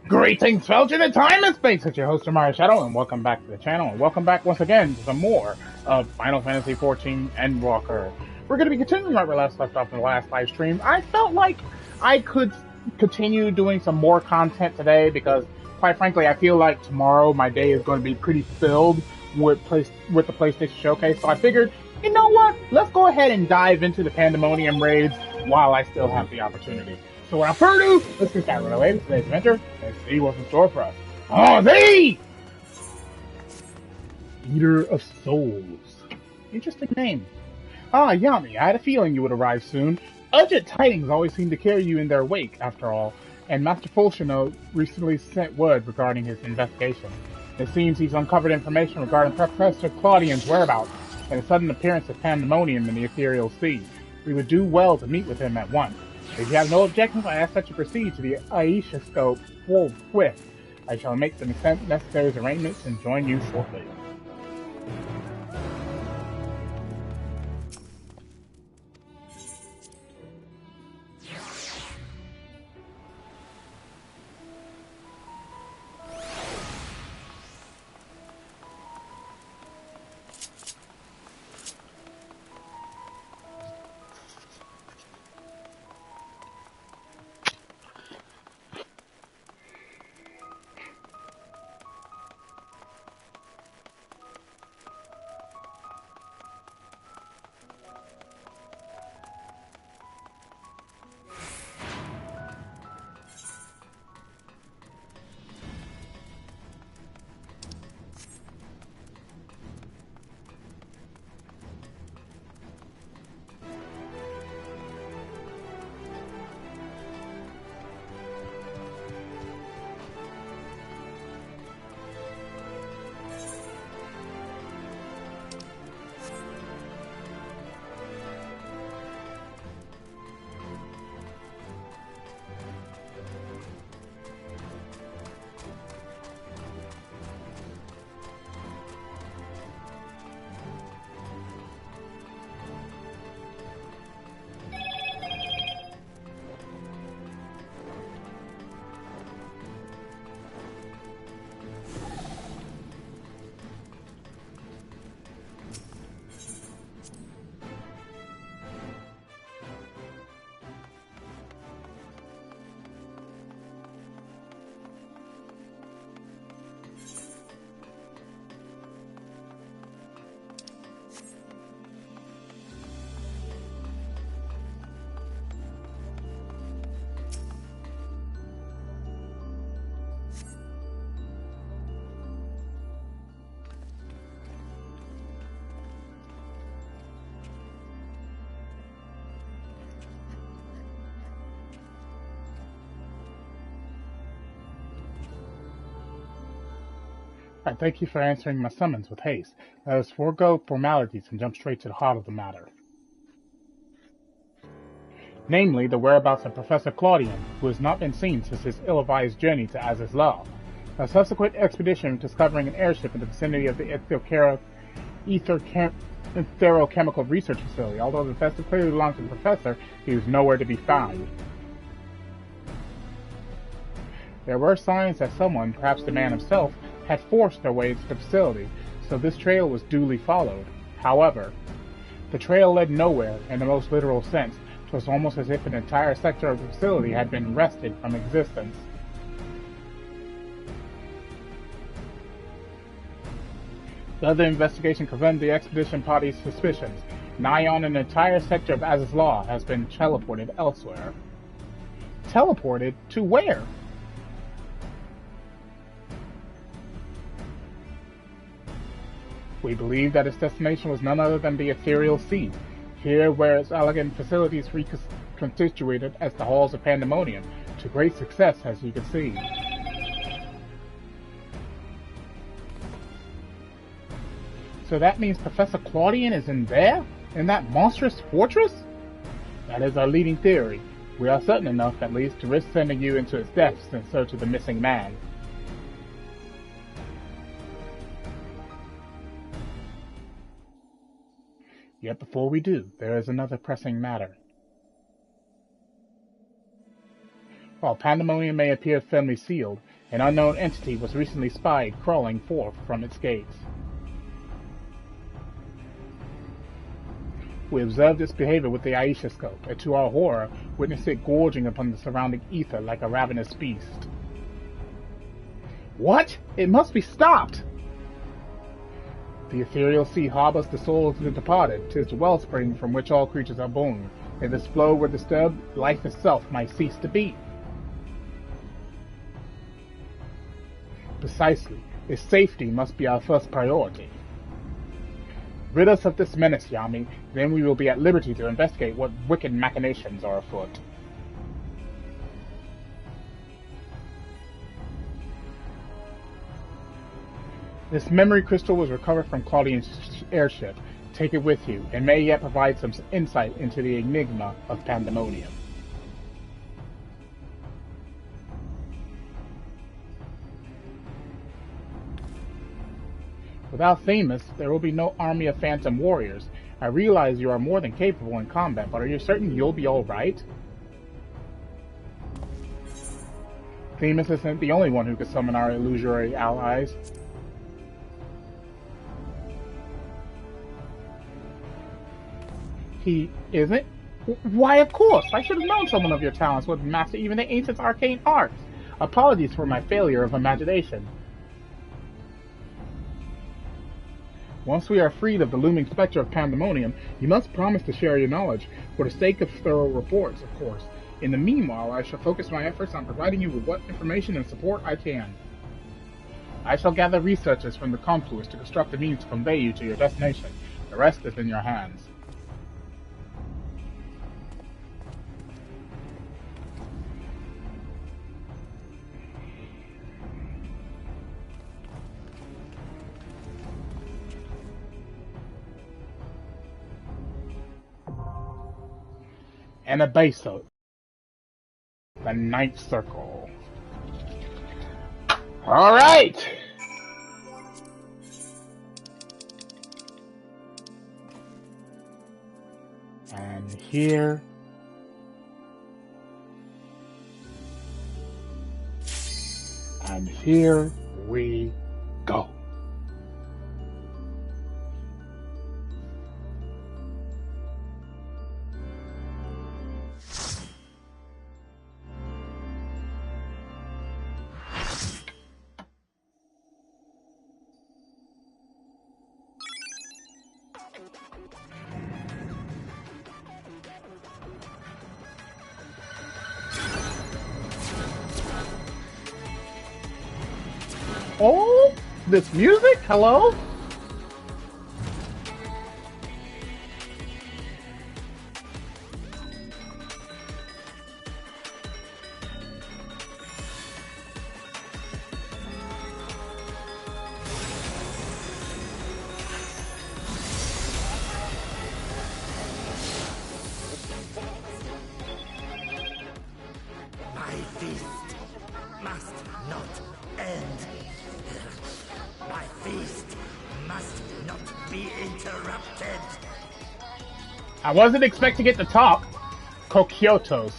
Greetings, fellow in time and space. It's your host, TheAmariaShadow, and welcome back to the channel, and welcome back once again to some more of Final Fantasy XIV Endwalker. We're going to be continuing right where we left off in the last live stream. I felt like I could continue doing some more content today because, quite frankly, I feel like tomorrow my day is going to be pretty filled with the PlayStation Showcase, so I figured, you know what, let's go ahead and dive into the Pandaemonium raids while I still have the opportunity. So without further ado, let's get started right away with today's adventure and see what's in store for us. Oh, thee! Eater of Souls. Interesting name. Ah, Yami, I had a feeling you would arrive soon. Urgent tidings always seem to carry you in their wake, after all, and Master Fulshino recently sent word regarding his investigation. It seems he's uncovered information regarding Professor Claudian's whereabouts and the sudden appearance of Pandaemonium in the Ethereal Sea. We would do well to meet with him at once. If you have no objections, I ask that you proceed to the SEGA forthwith. I shall make the necessary arrangements and join you shortly. I thank you for answering my summons with haste. Let us forego formalities and jump straight to the heart of the matter. Namely, the whereabouts of Professor Claudian, who has not been seen since his ill-advised journey to Azislav. A subsequent expedition discovering an airship in the vicinity of the Etherochemical Research Facility. Although the vessel clearly belonged to the Professor, he was nowhere to be found. There were signs that someone, perhaps the man himself, had forced their way into the facility, so this trail was duly followed. However, the trail led nowhere in the most literal sense. It was almost as if an entire sector of the facility had been wrested from existence. The other investigation confirmed the expedition party's suspicions. Nigh on an entire sector of Azislaw has been teleported elsewhere. Teleported to where? We believe that its destination was none other than the Ethereal Sea, here where its elegant facilities reconstituted as the halls of Pandaemonium, to great success, as you can see. So that means Professor Claudian is in there? In that monstrous fortress? That is our leading theory. We are certain enough, at least, to risk sending you into its depths in search of the missing man. Yet before we do, there is another pressing matter. While Pandaemonium may appear firmly sealed, An unknown entity was recently spied crawling forth from its gates. We observed its behavior with the Aisha scope, and to our horror, witnessed it gorging upon the surrounding ether like a ravenous beast. What? It must be stopped! The ethereal sea harbors the souls of the departed. 'Tis the wellspring from which all creatures are born. If this flow were disturbed, life itself might cease to be. Precisely. Its safety must be our first priority. Rid us of this menace, Yami, then we will be at liberty to investigate what wicked machinations are afoot. This memory crystal was recovered from Claudian's airship. Take it with you, and may yet provide some insight into the enigma of Pandaemonium. Without Themis, there will be no army of phantom warriors. I realize you are more than capable in combat, but are you certain you'll be alright? Themis isn't the only one who could summon our illusory allies. He isn't? Why, of course! I should have known someone of your talents would master even the ancient arcane arts. Apologies for my failure of imagination. Once we are freed of the looming specter of Pandaemonium, you must promise to share your knowledge, for the sake of thorough reports, of course. In the meanwhile, I shall focus my efforts on providing you with what information and support I can. I shall gather researchers from the confluence to construct the means to convey you to your destination. The rest is in your hands. And a basalt. The ninth circle. Alright! And here. And here we go. Oh, this music? Hello? My feast must not end. My feast must not be interrupted. I wasn't expecting it to talk. Kokyotos.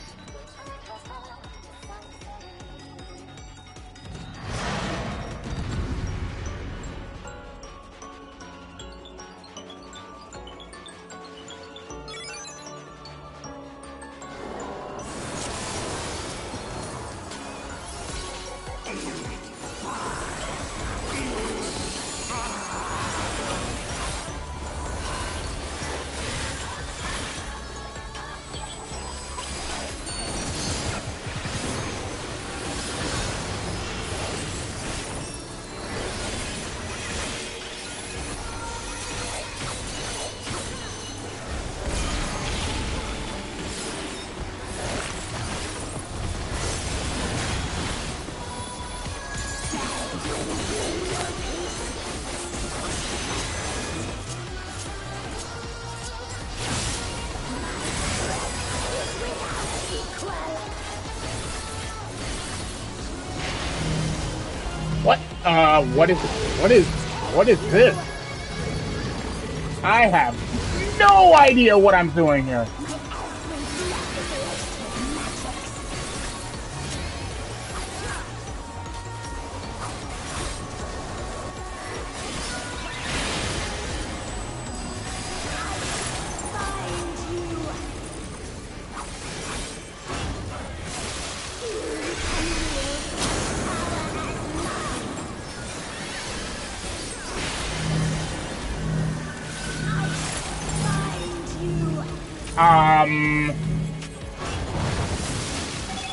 What is this? I have no idea what I'm doing here.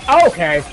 Okay.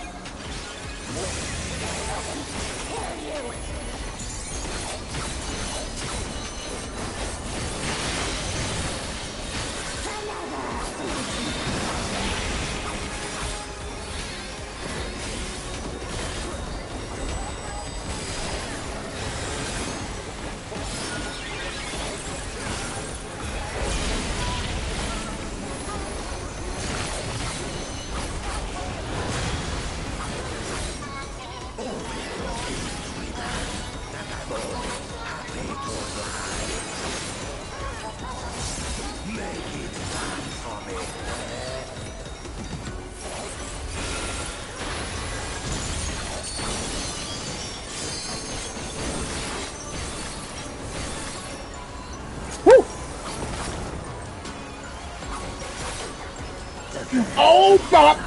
Oh, fuck!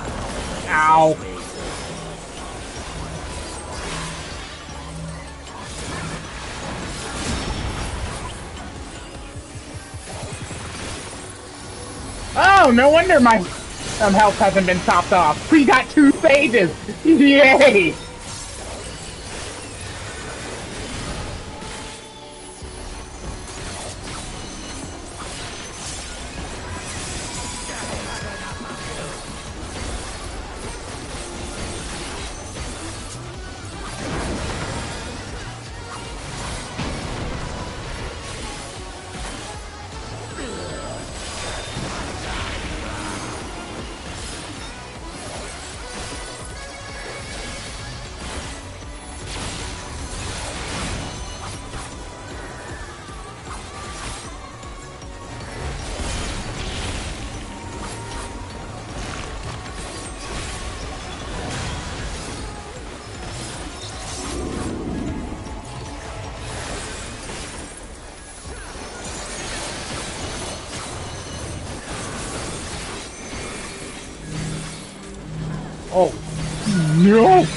Ow. Oh, no wonder my health hasn't been topped off. We got 2 stages! Yay! Oh, no!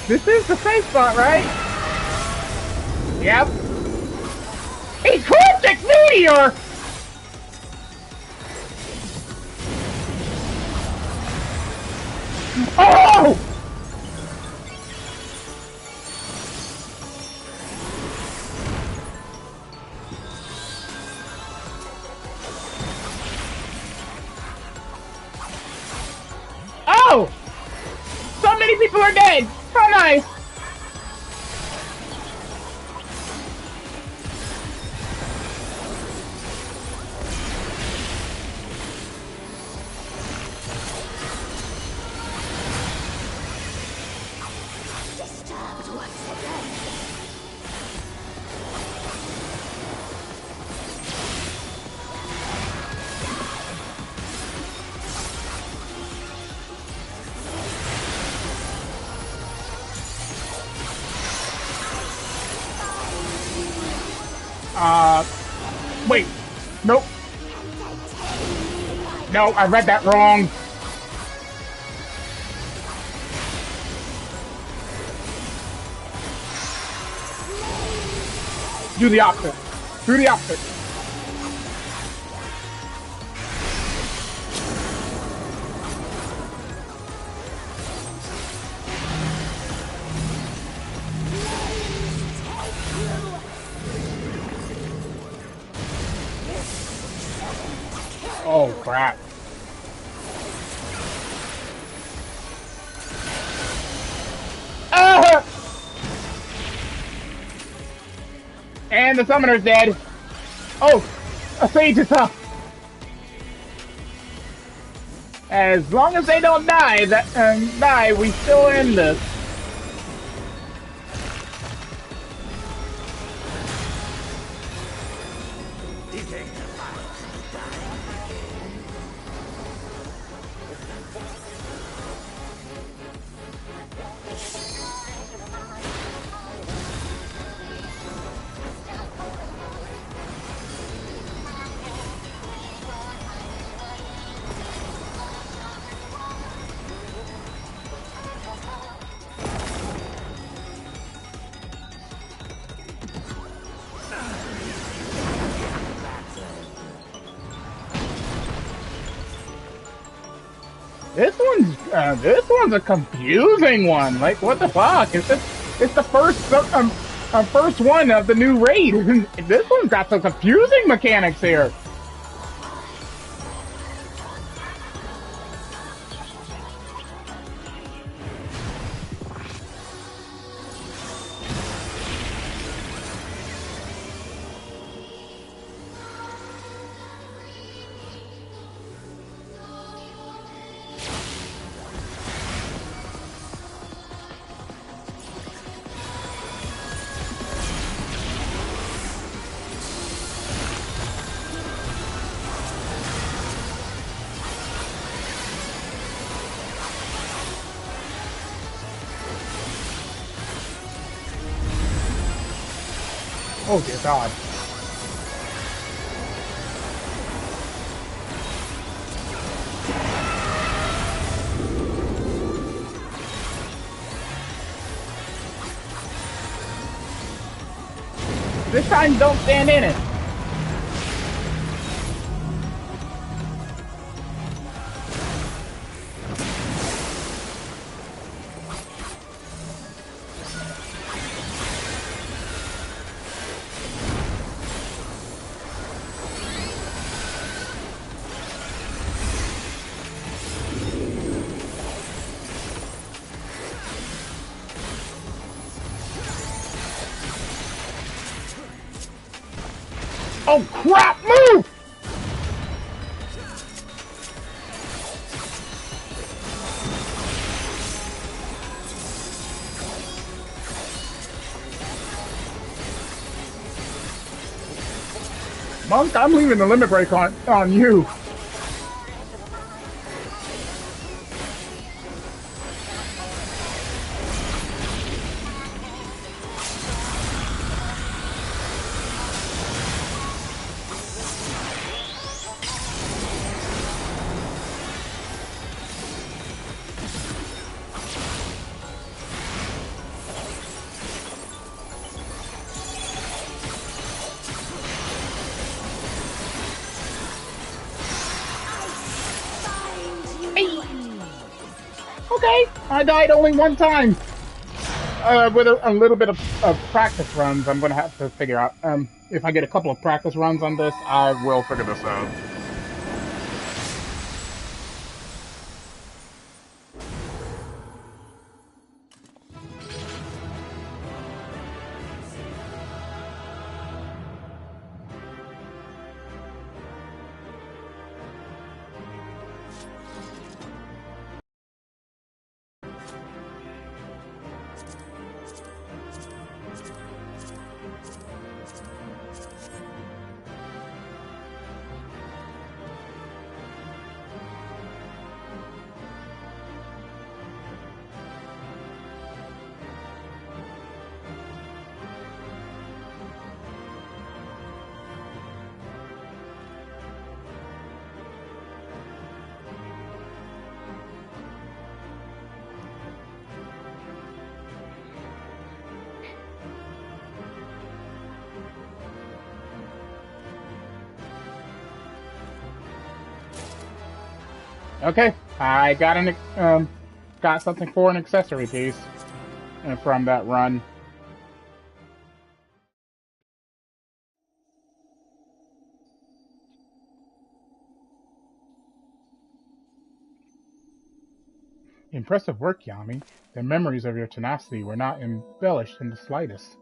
This is the safe spot, right? Yep. Ecliptic meteor! Oh! Oh! So many people are dead! How nice! Disturbed once again. Wait. Nope. No, I read that wrong. Do the opposite. Do the opposite. Oh, crap. Ah! And the summoner's dead. Oh, a sage is up. As long as they don't die, we still end this. This one's a confusing one. Like, what the fuck? It's the first one of the new raid. This one's got some confusing mechanics here. Oh dear God. This time don't stand in it. Oh crap, move! Monk, I'm leaving the limit break on you. Okay, I died only one time. With a little bit of practice runs, I'm going to have to figure out. If I get a couple of practice runs on this, I will figure this out. Okay, I got something for an accessory piece from that run. Impressive work, Yami. The memories of your tenacity were not embellished in the slightest. .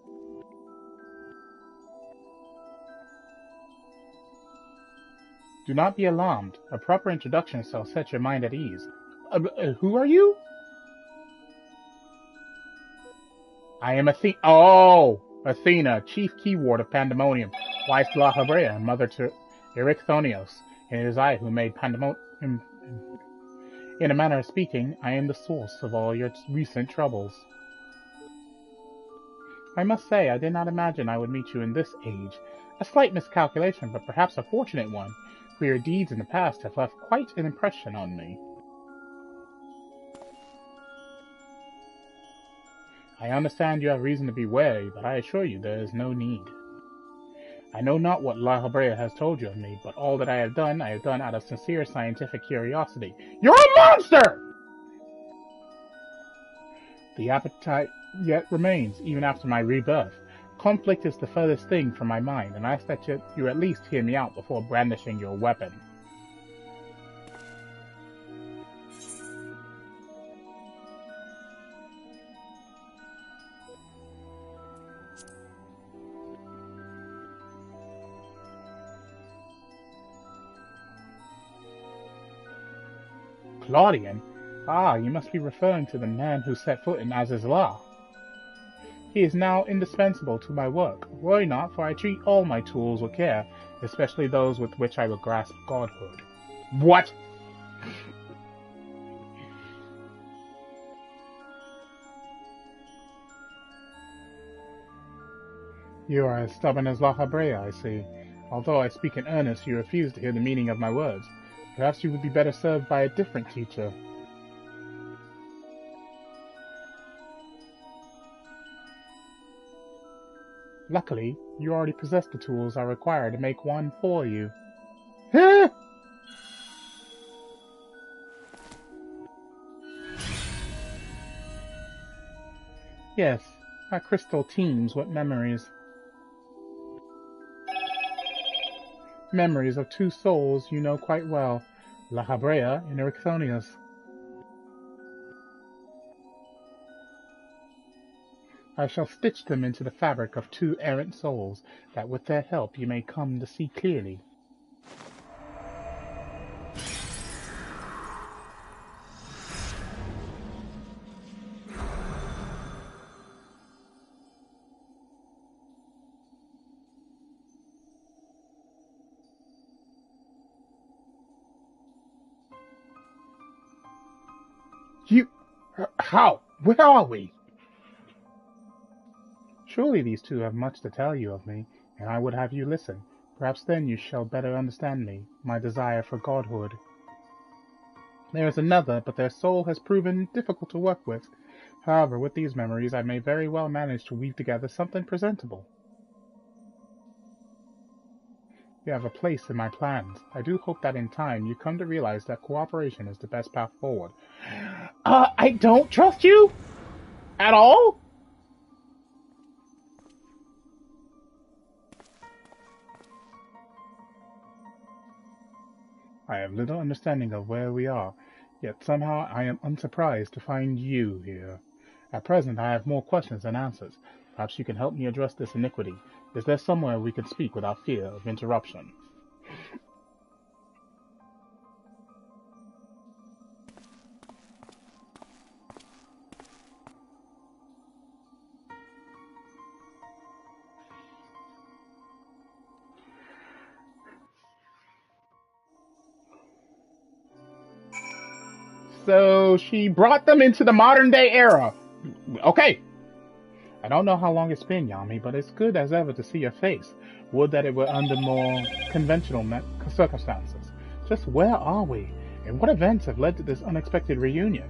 Do not be alarmed. A proper introduction shall set your mind at ease. Who are you? I am Athena. Oh! Athena, chief keyword of Pandaemonium, wife to La Habrea, and mother to Erichthonios. And it is I who made Pandaemonium. In a manner of speaking, I am the source of all your recent troubles. I must say, I did not imagine I would meet you in this age. A slight miscalculation, but perhaps a fortunate one, for your deeds in the past have left quite an impression on me. I understand you have reason to be wary, but I assure you there is no need. I know not what La Habrea has told you of me, but all that I have done out of sincere scientific curiosity. You're a monster! The appetite yet remains, even after my rebirth. Conflict is the furthest thing from my mind, and I ask that you at least hear me out before brandishing your weapon. Claudian? Ah, you must be referring to the man who set foot in Azizla. He is now indispensable to my work. Worry not, for I treat all my tools with care, especially those with which I will grasp godhood. What? You are as stubborn as La Habrea, I see. Although I speak in earnest, you refuse to hear the meaning of my words. Perhaps you would be better served by a different teacher. Luckily, you already possess the tools I require to make one for you. Yes, my crystal teems with memories. Memories of two souls you know quite well, La Habrea and Erichthonios. I shall stitch them into the fabric of two errant souls, that with their help you may come to see clearly. You... How? Where are we? Surely these two have much to tell you of me, and I would have you listen. Perhaps then you shall better understand me, my desire for godhood. There is another, but their soul has proven difficult to work with. However, with these memories I may very well manage to weave together something presentable. You have a place in my plans. I do hope that in time you come to realize that cooperation is the best path forward. I don't trust you? At all? I have little understanding of where we are, yet somehow I am unsurprised to find you here. At present I have more questions than answers. Perhaps you can help me address this iniquity. Is there somewhere we can speak without fear of interruption? So she brought them into the modern day era. Okay. I don't know how long it's been, Yami, but it's good as ever to see your face. Would that it were under more conventional circumstances. Just where are we? And what events have led to this unexpected reunion?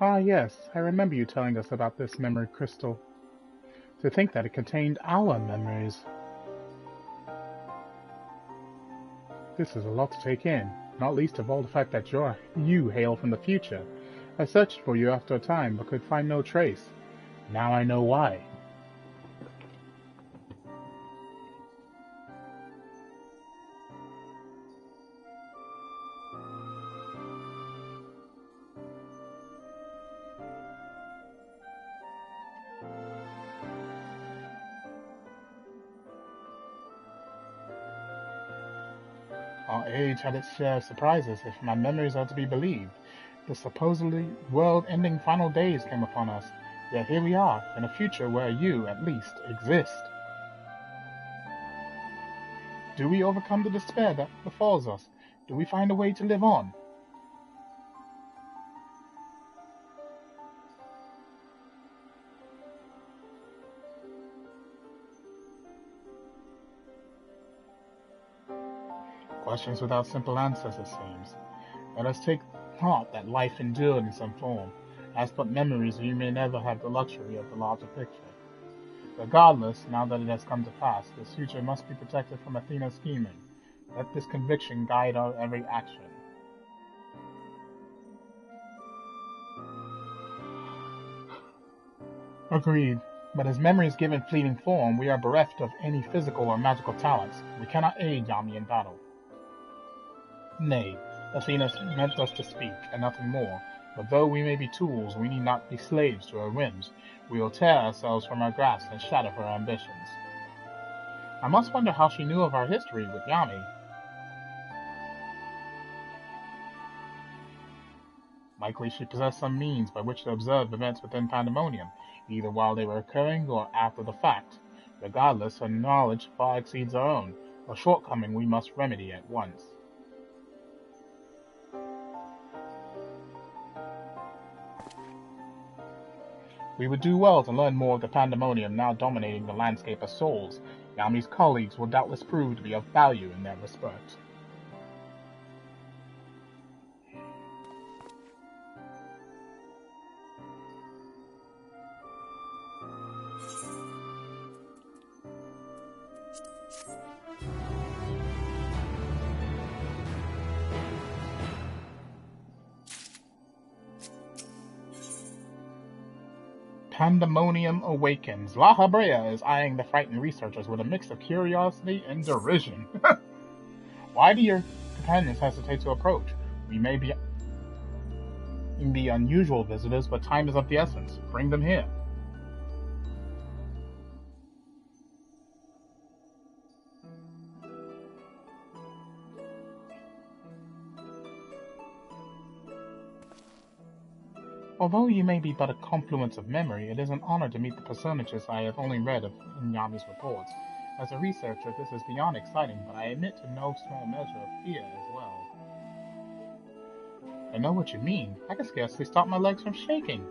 Ah, yes, I remember you telling us about this memory crystal. To think that it contained our memories. This is a lot to take in, not least of all the fact that you hail from the future. I searched for you after a time, but could find no trace. Now I know why. Our age had its share of surprises, if my memories are to be believed. The supposedly world-ending final days came upon us, yet here we are, in a future where you, at least, exist. Do we overcome the despair that befalls us? Do we find a way to live on? Questions without simple answers, it seems. Let us take heart that life endured in some form. As but memories, we may never have the luxury of the larger picture. Regardless, now that it has come to pass, this future must be protected from Athena's scheming. Let this conviction guide our every action. Agreed. But as memories given fleeting form, we are bereft of any physical or magical talents. We cannot aid Yami in battle. Nay, Athena meant us to speak, and nothing more. But though we may be tools, we need not be slaves to her whims. We will tear ourselves from her grasp and shatter her ambitions. I must wonder how she knew of our history with Yami. Likely she possessed some means by which to observe events within Pandaemonium, either while they were occurring or after the fact. Regardless, her knowledge far exceeds our own, a shortcoming we must remedy at once. We would do well to learn more of the Pandaemonium now dominating the landscape of souls. Yami's colleagues will doubtless prove to be of value in that respect. Pandaemonium awakens. La Habrea is eyeing the frightened researchers with a mix of curiosity and derision. Why do your companions hesitate to approach? We may be unusual visitors, but time is of the essence. Bring them here. Although you may be but a confluence of memory, it is an honor to meet the personages I have only read of in Yami's reports. As a researcher, this is beyond exciting, but I admit to no small measure of fear as well. I know what you mean. I can scarcely stop my legs from shaking.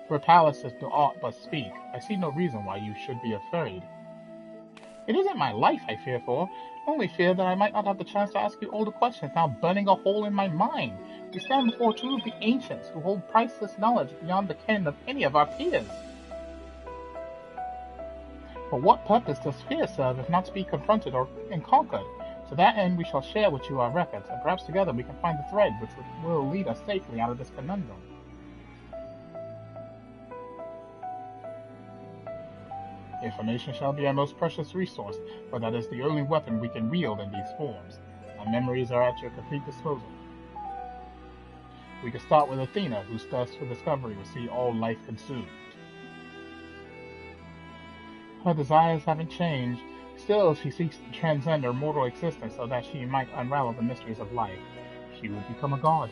For a palace is no aught but speak. I see no reason why you should be afraid. It isn't my life I fear for. I only fear that I might not have the chance to ask you older questions now burning a hole in my mind. We stand before two of the ancients who hold priceless knowledge beyond the ken of any of our peers. For what purpose does fear serve if not to be confronted and conquered? To that end we shall share with you our records, and perhaps together we can find the thread which will lead us safely out of this conundrum. Information shall be our most precious resource, for that is the only weapon we can wield in these forms. Our memories are at your complete disposal. We can start with Athena, whose thirst for discovery will see all life consumed. Her desires haven't changed. Still, she seeks to transcend her mortal existence so that she might unravel the mysteries of life. She would become a god.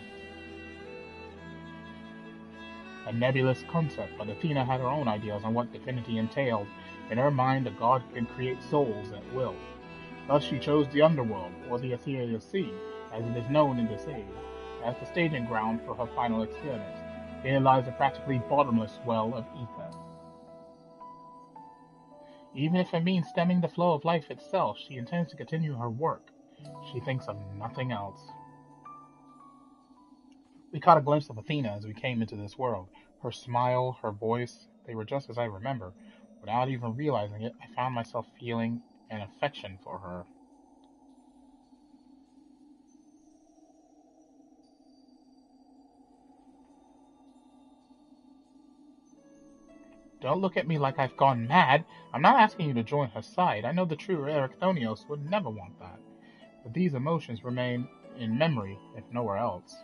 A nebulous concept, but Athena had her own ideas on what divinity entailed. In her mind, a god can create souls at will. Thus she chose the underworld, or the ethereal sea, as it is known in this age, as the staging ground for her final experiments. Here lies a practically bottomless well of ether. Even if it means stemming the flow of life itself, she intends to continue her work. She thinks of nothing else. We caught a glimpse of Athena as we came into this world. Her smile, her voice, they were just as I remember. Without even realizing it, I found myself feeling an affection for her. Don't look at me like I've gone mad. I'm not asking you to join her side. I know the true Ericthonios would never want that. But these emotions remain in memory, if nowhere else.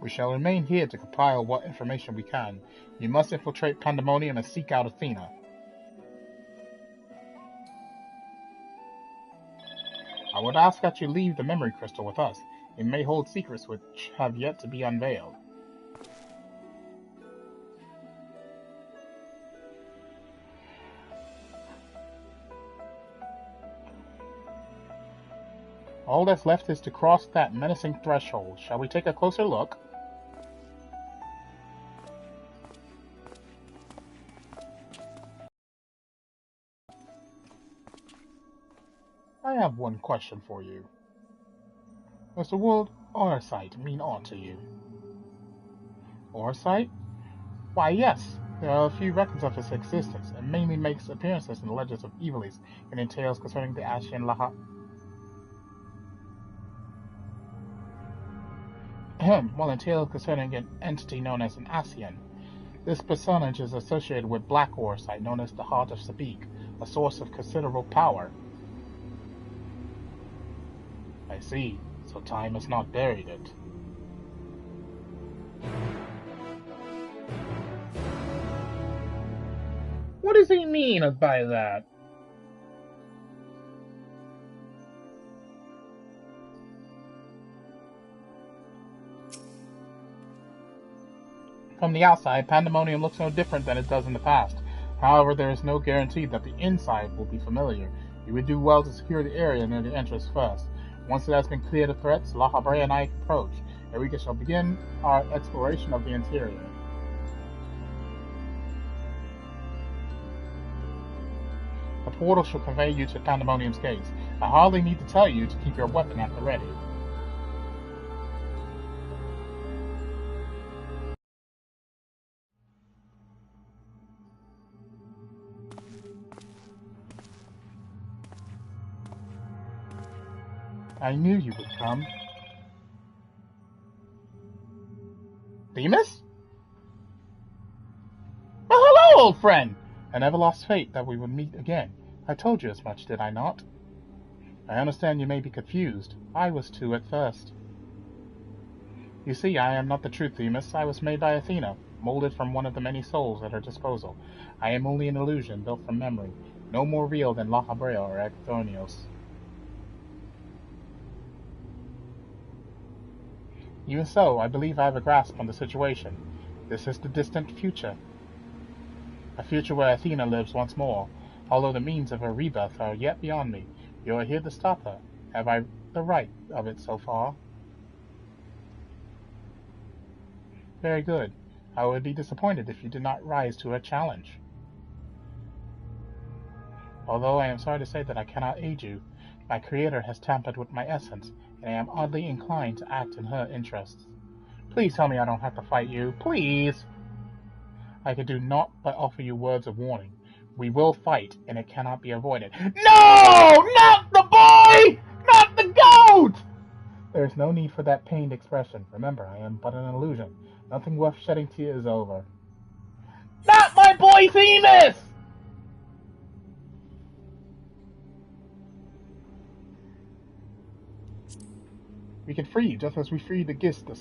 We shall remain here to compile what information we can. You must infiltrate Pandaemonium and seek out Athena. would ask that you leave the memory crystal with us. It may hold secrets which have yet to be unveiled. All that's left is to cross that menacing threshold. Shall we take a closer look? I have one question for you. Does the word Orsight mean aught to you? Orsight? Why, yes. There are a few records of its existence. It mainly makes appearances in the legends of Evilis and in tales concerning the Ashian Laha. Well, in tales concerning an entity known as an Ascian. This personage is associated with Black Orsight, known as the Heart of Sabik, a source of considerable power. I see. So time has not buried it. What does he mean by that? From the outside, Pandaemonium looks no different than it does in the past. However, there is no guarantee that the inside will be familiar. You would do well to secure the area near the entrance first. Once it has been cleared of threats, Lahabrea and I approach, and we shall begin our exploration of the interior. The portal shall convey you to Pandaemonium's gates. I hardly need to tell you to keep your weapon at the ready. I knew you would come. Themis? Oh, hello, old friend! I never lost faith that we would meet again. I told you as much, did I not? I understand you may be confused. I was too at first. You see, I am not the true Themis. I was made by Athena, molded from one of the many souls at her disposal. I am only an illusion built from memory, no more real than Lahabrea or Ekthonios. Even so, I believe I have a grasp on the situation. This is the distant future. A future where Athena lives once more, although the means of her rebirth are yet beyond me. You are here to stop her. Have I the right of it so far? Very good. I would be disappointed if you did not rise to her challenge. Although I am sorry to say that I cannot aid you, my creator has tampered with my essence, and I am oddly inclined to act in her interests. Please tell me I don't have to fight you. Please! I can do naught but offer you words of warning. We will fight, and it cannot be avoided. No! Not the boy! Not the goat! There is no need for that pained expression. Remember, I am but an illusion. Nothing worth shedding tears is over. Not my boy Themis! We can free you, just as we freed the Gistus.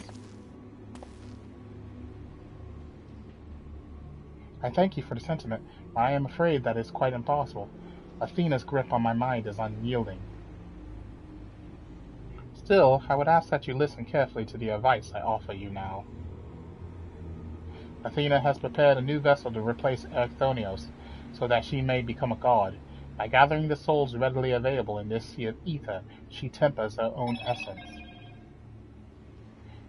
I thank you for the sentiment, but I am afraid that it's quite impossible. Athena's grip on my mind is unyielding. Still, I would ask that you listen carefully to the advice I offer you now. Athena has prepared a new vessel to replace Ekthonios, so that she may become a god. By gathering the souls readily available in this sea of ether, she tempers her own essence.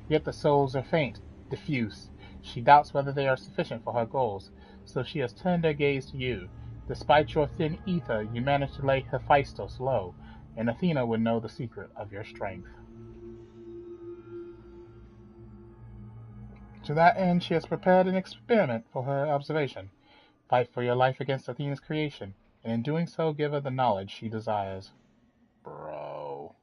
Yet the souls are faint, diffuse. She doubts whether they are sufficient for her goals, so she has turned her gaze to you. Despite your thin ether, you manage to lay Hephaestus low, and Athena would know the secret of your strength. To that end, she has prepared an experiment for her observation. Fight for your life against Athena's creation, and in doing so, give her the knowledge she desires. Bro.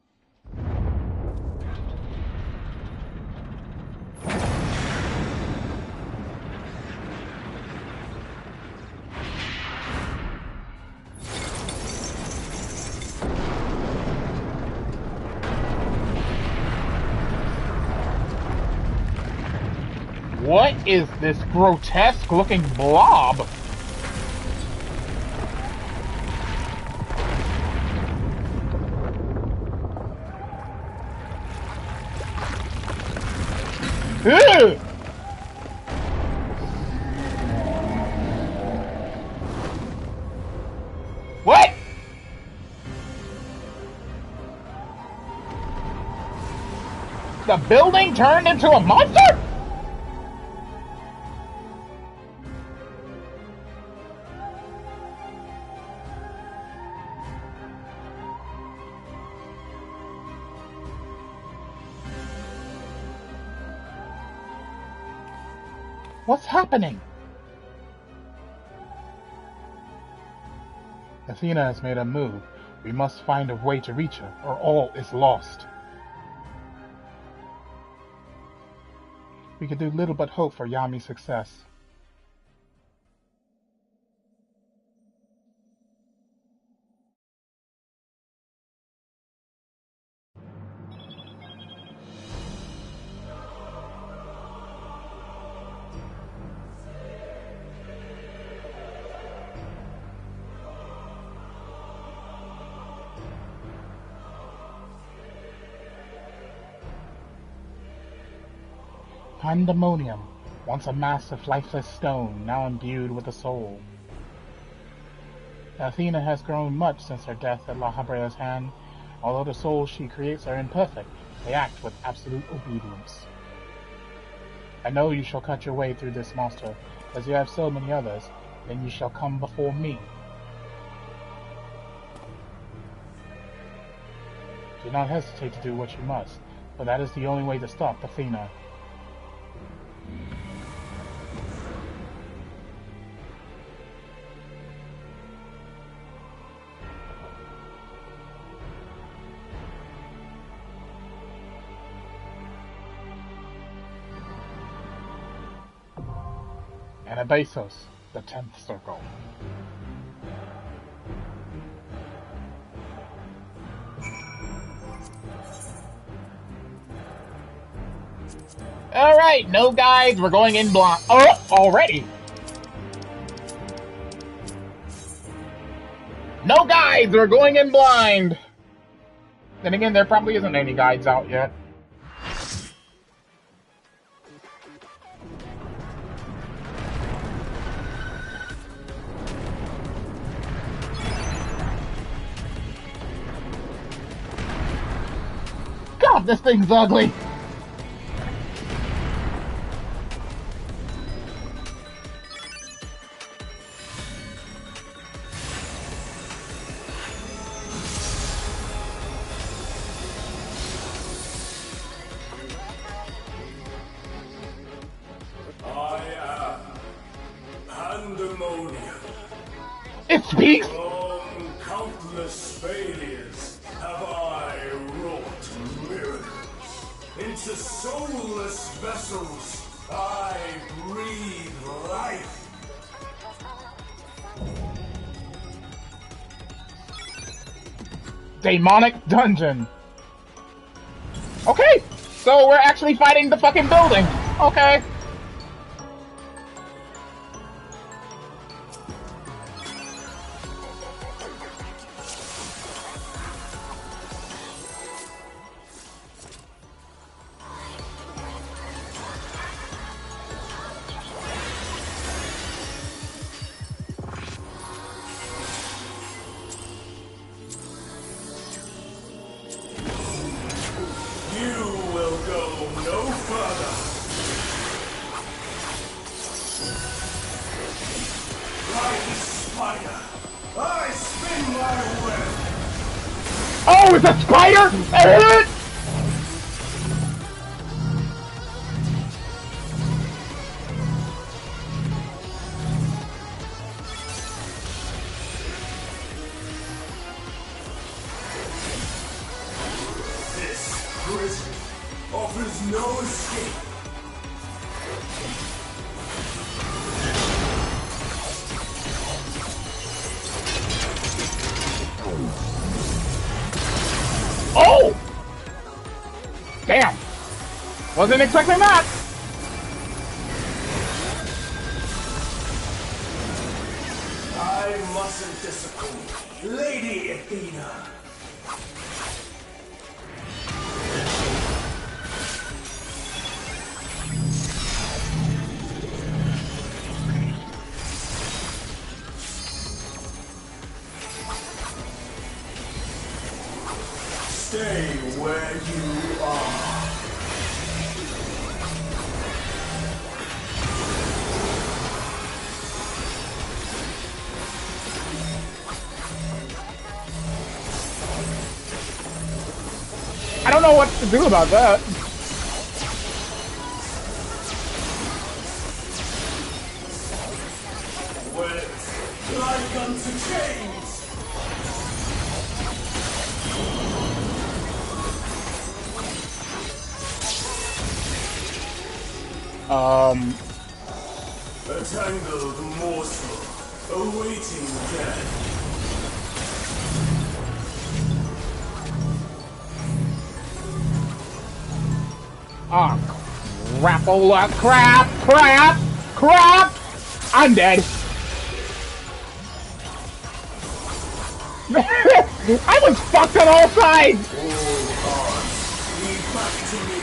What is this grotesque-looking blob? Ugh! What? The building turned into a monster? What's happening? Athena has made a move. We must find a way to reach her, or all is lost. We can do little but hope for Yami's success. Pandaemonium, once a mass of lifeless stone, now imbued with a soul. Athena has grown much since her death at La Habrea's hand. Although the souls she creates are imperfect, they act with absolute obedience. I know you shall cut your way through this monster, as you have so many others, then you shall come before me. Do not hesitate to do what you must, for that is the only way to stop Athena. Anabasos, the 10th circle. Alright, no guides, we're going in blind. Oh, already! No guides, we're going in blind! Then again, there probably isn't any guides out yet. God, this thing's ugly! I am Pandaemonium. It speaks! From countless failures have I wrought miracles. Into soulless vessels I breathe life. Demonic dungeon. Okay, so we're actually fighting the fucking building. Okay. Oh, it's a spider! This prison offers no escape. Oh! Damn! Wasn't expecting that! I mustn't disappoint, Lady Athena. don't know what to do about that. Like unto chains. A tangled morsel awaiting death. Oh, crapola, crap! I'm dead. I was fucked on all sides! All hearts, lead back to me.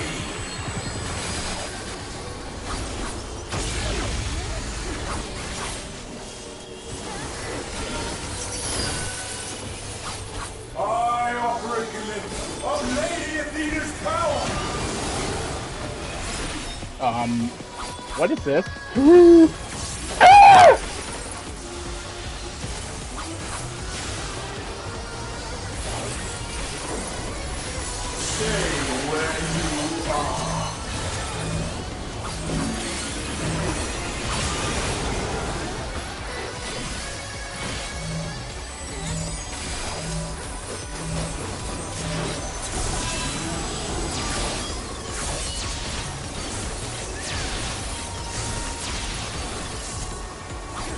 I operate the limit of Lady Athena's power! What is this? Stay where you are.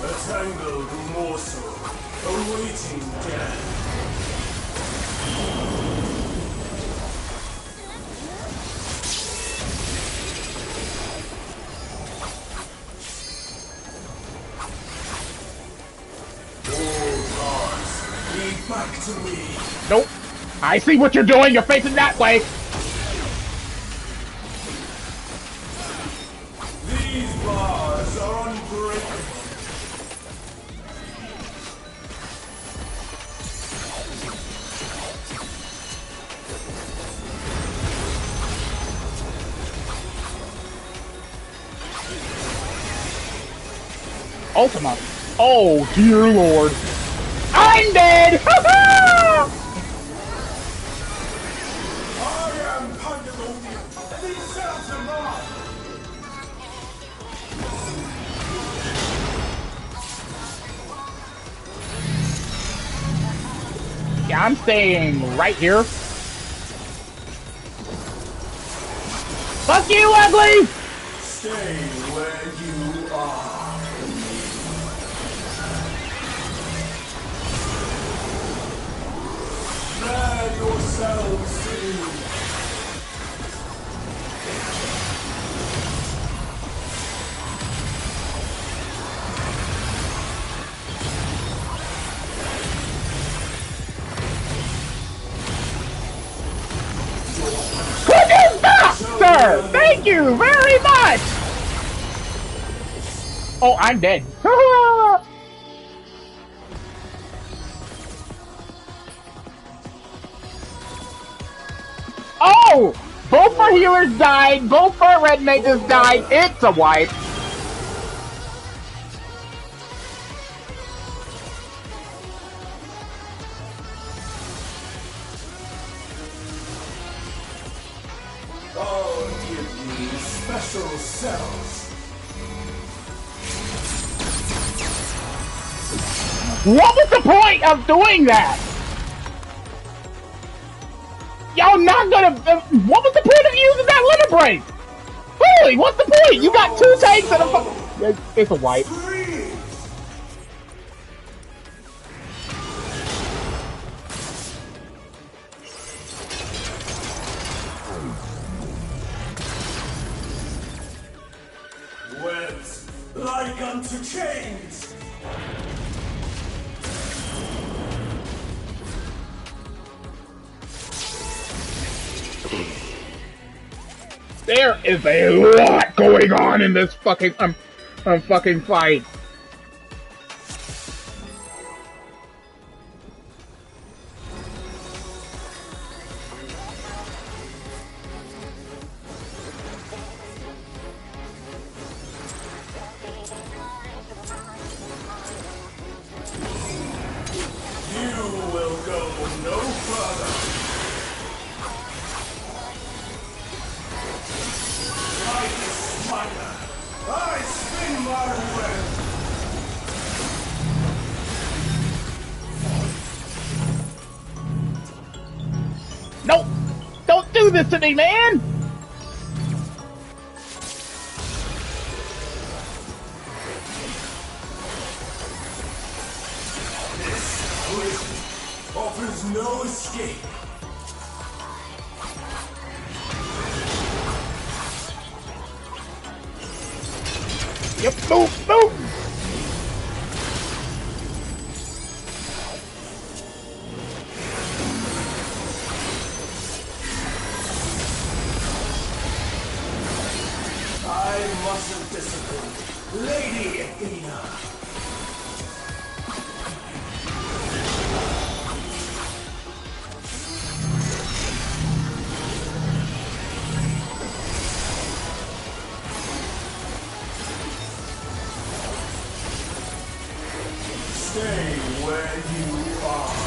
A tangled morsel awaiting death. Back to me. Nope. I see what you're doing. You're facing that way. These bars are unbreakable. Ultima. Oh, dear Lord. I'm dead! I am Pandaemonium. These cells are mine. Yeah, I'm staying right here. Fuck you, ugly! Stay where you are. Bear yourselves in. Could you stop, sir? Thank you very much! Oh, I'm dead. Oh! Both our healers died, both our red mages died, it's a wipe. I'll give you special cells. What was the point of doing that? Y'all not gonna... what was the point of using that limit break? Really, what's the point? You got 2 tanks and a... It's a wipe. Webs like unto chains. There is a lot going on in this fucking fucking fight. You will go no further. die, man! Offers no escape. Yep, move, move! I mustn't disappoint. Lady Athena. Stay where you are.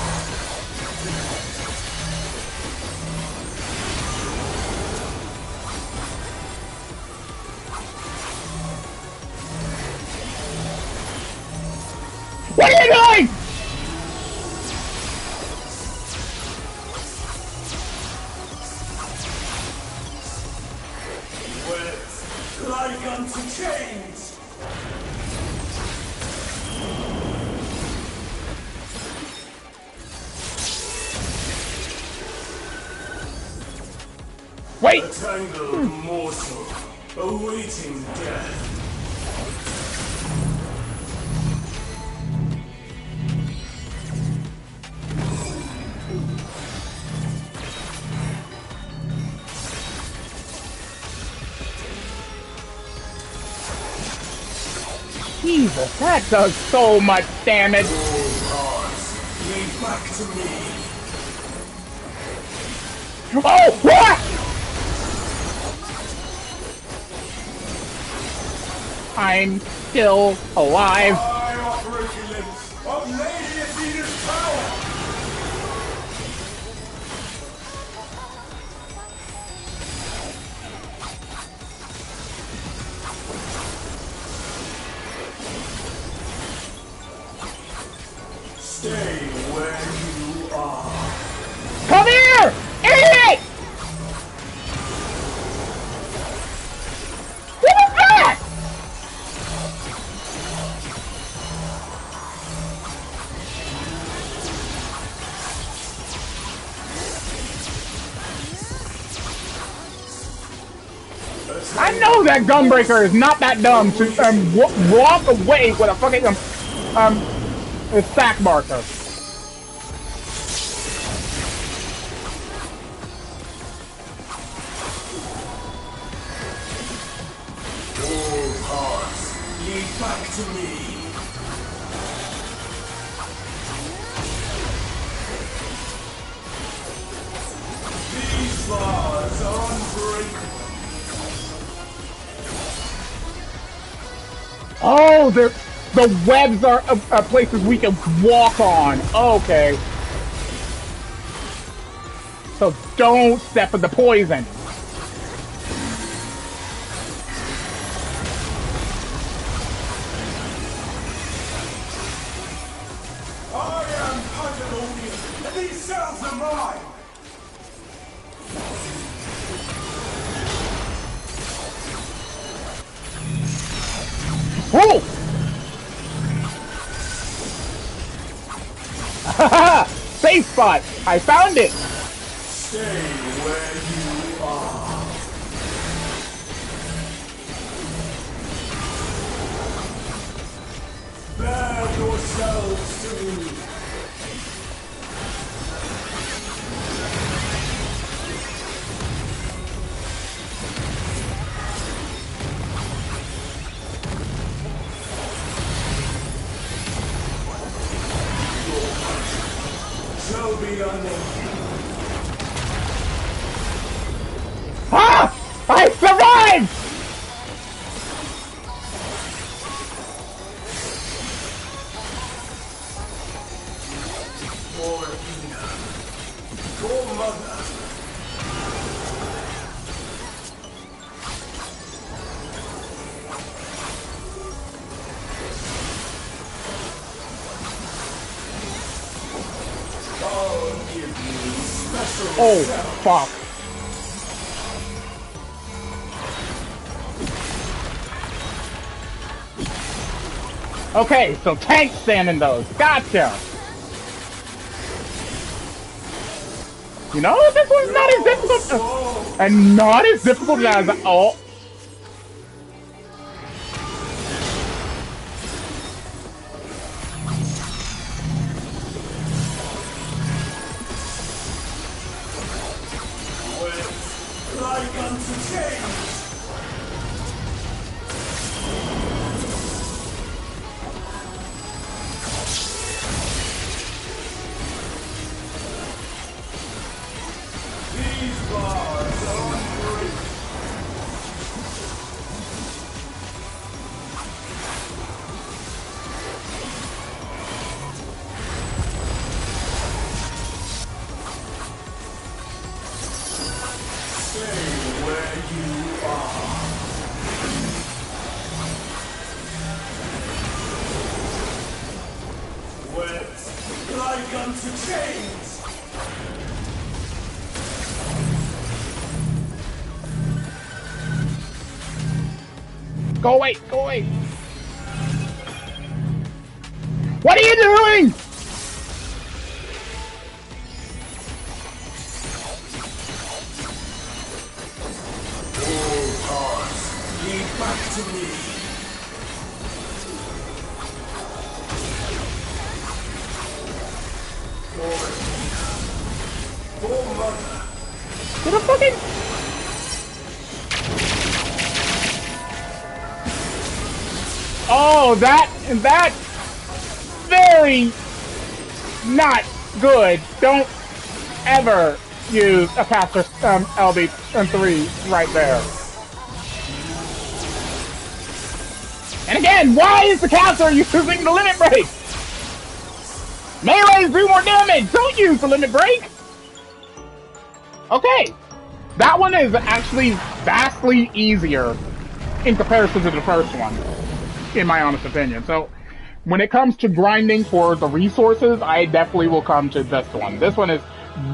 What are you doing? Wet like unto chains. Wait! A tangled morsel, awaiting death. Jesus, that does so much damage. Lead back to me. Oh, what? I'm still alive. I offer a glimpse of Lady Athena's power. Stay where you are. Come here, idiot! What was that? I know that Gunbreaker is not that dumb to walk away with a fucking a sack marker. All hearts, lead back to me. These bars are unbreakable. Oh, the webs are places we can walk on. Okay. So don't step in the poison. I am Pandaemonium, and these cells are mine. Oh! Haha! Safe spot! I found it! Stay where you are. Bear yourselves to me. Shall be unnamed. Ah! I survived! For Athena. For Mother. I'll give you special Oh, self. fuck. Okay, so tanks stand in those. Gotcha. You know, this one's not as difficult, and not as difficult as oh. Go away! Go away! What are you doing? Give back to me. Get a fucking... Oh, that's very not good. Don't ever use a caster LB3 right there. And again, why is the caster using the limit break? Melees do more damage. Don't use the limit break. Okay, that one is actually vastly easier in comparison to the first one, in my honest opinion. So, when it comes to grinding for the resources, I definitely will come to this one. This one is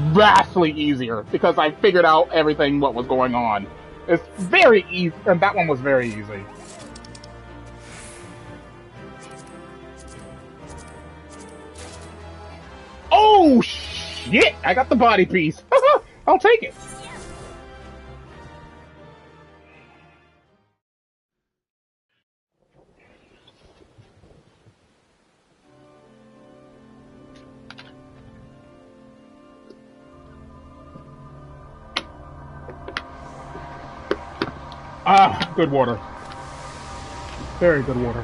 vastly easier because I figured out everything what was going on. It's very easy, and that one was very easy. Oh shit! I got the body piece. I'll take it. Ah, good water. Very good water.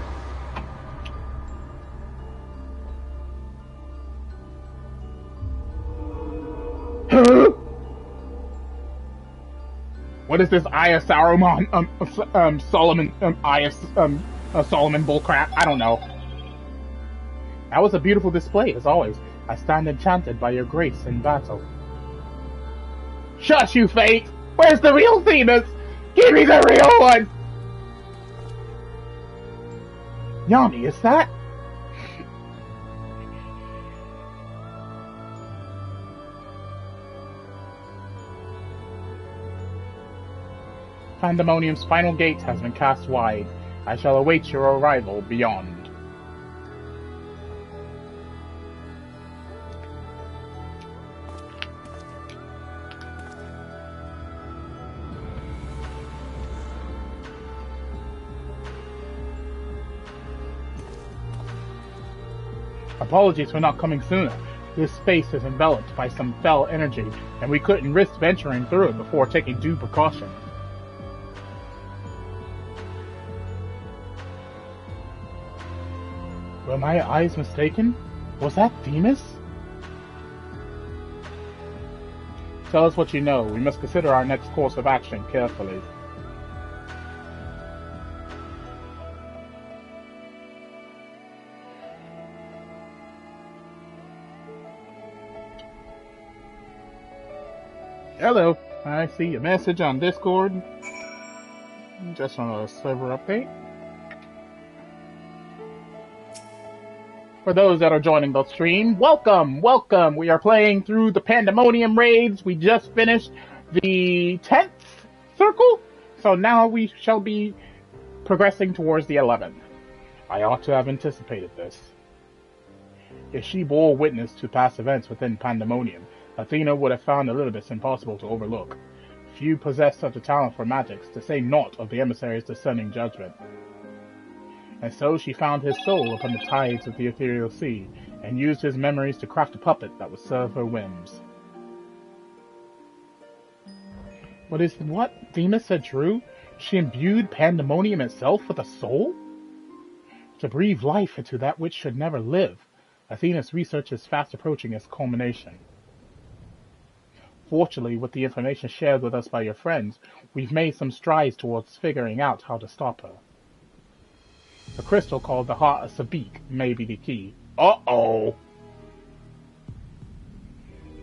What is this Saruman, Solomon, Solomon bullcrap? I don't know. That was a beautiful display, as always. I stand enchanted by your grace in battle. Shush, you Fate! Where's the real Themis? Give me the real one! Yami, is that? Pandaemonium's final gate has been cast wide. I shall await your arrival beyond. Apologies for not coming sooner. This space is enveloped by some fell energy, and we couldn't risk venturing through it before taking due precaution. Were my eyes mistaken? Was that Themis? Tell us what you know. We must consider our next course of action carefully. Hello. I see a message on Discord. Just on a server update. For those that are joining the stream, welcome, welcome. We are playing through the Pandaemonium raids. We just finished the 10th circle, so now we shall be progressing towards the 11th. I ought to have anticipated this. If she bore witness to past events within Pandaemonium, Athena would have found Elidibus impossible to overlook. Few possess such a talent for magics, to say naught of the emissary's discerning judgment. And so she found his soul upon the tides of the ethereal sea, and used his memories to craft a puppet that would serve her whims. But is what Athena said true? She imbued Pandaemonium itself with a soul? To breathe life into that which should never live. Athena's research is fast approaching its culmination. Fortunately, with the information shared with us by your friends, we've made some strides towards figuring out how to stop her. A crystal called the Heart of Sabik may be the key. Uh-oh!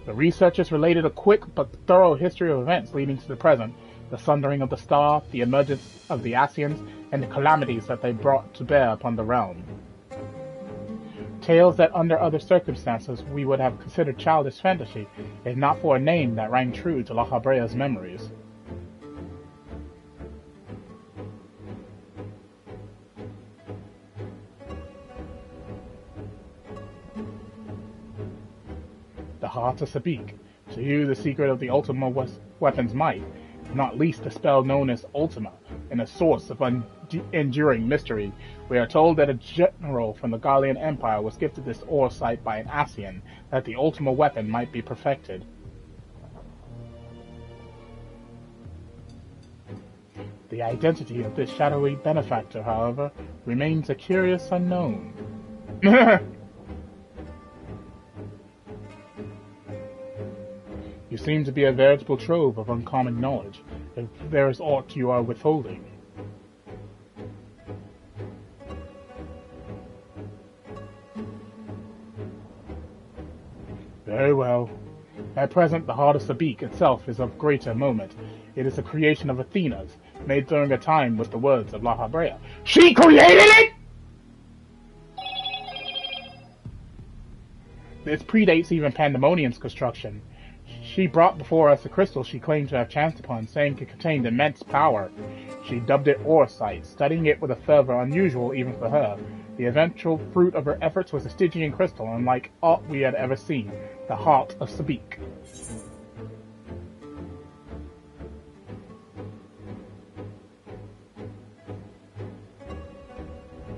The researchers related a quick but thorough history of events leading to the present, the sundering of the star, the emergence of the Asians, and the calamities that they brought to bear upon the realm. Tales that under other circumstances we would have considered childish fantasy, if not for a name that rang true to La Habrea's memories. The Heart of Sabik. To you the secret of the Ultima weapon's might, not least the spell known as Ultima, and a source of enduring mystery. We are told that a general from the Gallian Empire was gifted this ore site by an Asian, that the Ultima weapon might be perfected. The identity of this shadowy benefactor, however, remains a curious unknown. You seem to be a veritable trove of uncommon knowledge, if there is aught you are withholding. Very well. At present, the Heart of Sabik itself is of greater moment. It is a creation of Athena's, made during a time with the words of La Habrea. She created it?! This predates even Pandaemonium's construction. She brought before us a crystal she claimed to have chanced upon, saying it contained immense power. She dubbed it Orsight, studying it with a fervor unusual even for her. The eventual fruit of her efforts was a Stygian crystal, unlike aught we had ever seen, the Heart of Sabik.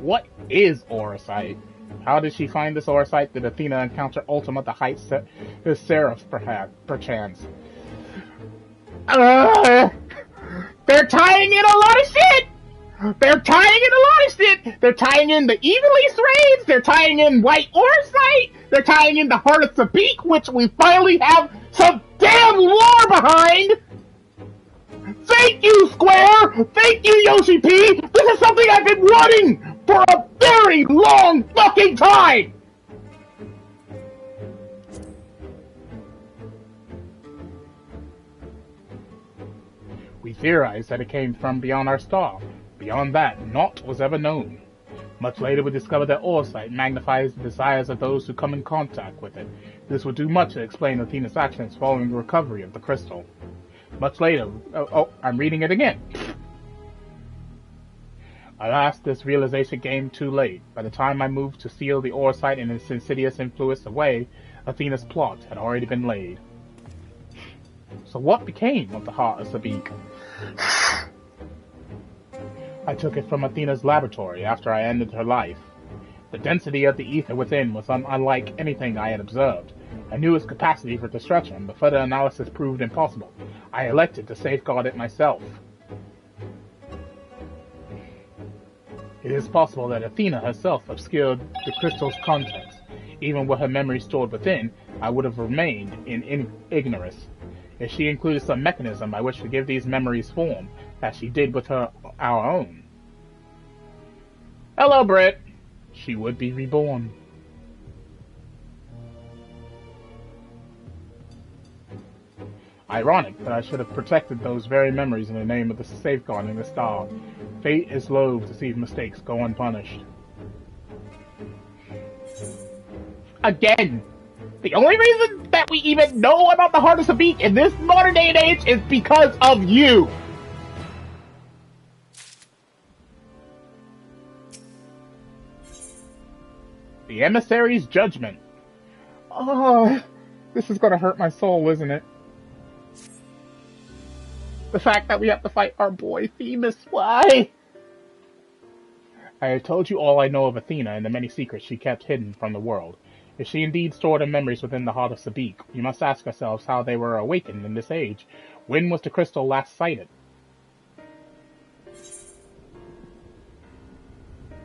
What is Orsight? How did she find this Orsight? Did Athena encounter Ultima the High Seraph, perchance? They're tying in a lot of shit! They're tying in the Evilise raids, they're tying in White Orsight, they're tying in the Heart of Sabik, which we finally have some damn lore behind! Thank you, Square! Thank you, Yoshi P! This is something I've been wanting for a very long fucking time! We theorized that it came from beyond our star. Beyond that, naught was ever known. Much later we discovered that Orsight magnifies the desires of those who come in contact with it. This would do much to explain Athena's actions following the recovery of the crystal. Much later... I'm reading it again. Alas, this realization came too late. By the time I moved to seal the Orsight and its insidious influence away, Athena's plot had already been laid. So what became of the Heart of Sabik? I took it from Athena's laboratory after I ended her life. The density of the ether within was unlike anything I had observed. I knew its capacity for destruction, but further analysis proved impossible. I elected to safeguard it myself. It is possible that Athena herself obscured the crystal's contents. Even with her memory stored within, I would have remained in ignorance. If she included some mechanism by which to give these memories form, as she did with our own. Hello, Britt! She would be reborn. Ironic that I should have protected those very memories in the name of the safeguarding the star. Fate is loath to see mistakes go unpunished. Again! The only reason that we even know about the Heart of Sabik in this modern day and age is because of you! The emissary's judgment. Oh, this is gonna hurt my soul, isn't it? The fact that we have to fight our boy Themis, why? I have told you all I know of Athena and the many secrets she kept hidden from the world. If she indeed stored her memories within the heart of Sabik, we must ask ourselves how they were awakened in this age. When was the crystal last sighted?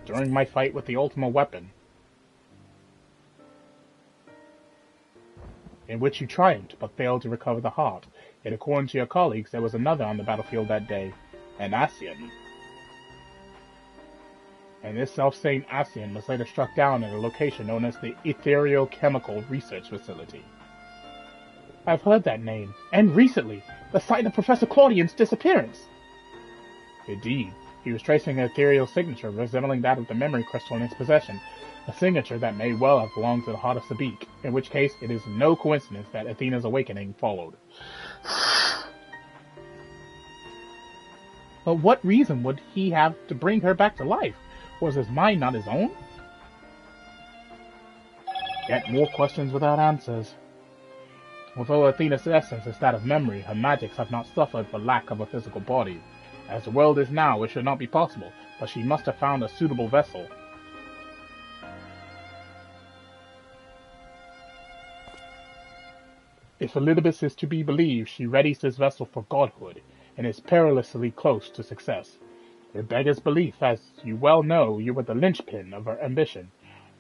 During my fight with the Ultima weapon, in which you triumphed but failed to recover the heart. Yet according to your colleagues, there was another on the battlefield that day, an Ascian. And this self-same Ascian was later struck down at a location known as the Ethereal Chemical Research Facility. I've heard that name, and recently, the site of Professor Claudian's disappearance. Indeed, he was tracing an ethereal signature resembling that of the memory crystal in his possession, a signature that may well have belonged to the heart of Sabik, in which case it is no coincidence that Athena's awakening followed. But what reason would he have to bring her back to life? Was his mind not his own? Yet more questions without answers. Although Athena's essence is that of memory, her magics have not suffered for lack of a physical body. As the world is now, it should not be possible, but she must have found a suitable vessel. If Elizabeth is to be believed, she readies this vessel for godhood, and is perilously close to success. It beggars belief, as you well know, you were the linchpin of her ambition.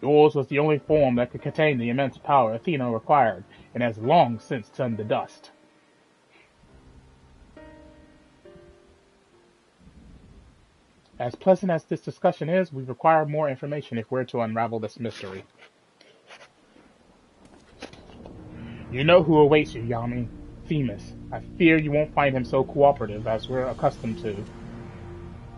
Yours was the only form that could contain the immense power Athena required, and has long since turned to dust. As pleasant as this discussion is, we require more information if we're to unravel this mystery. You know who awaits you, Yami. Themis. I fear you won't find him so cooperative as we're accustomed to.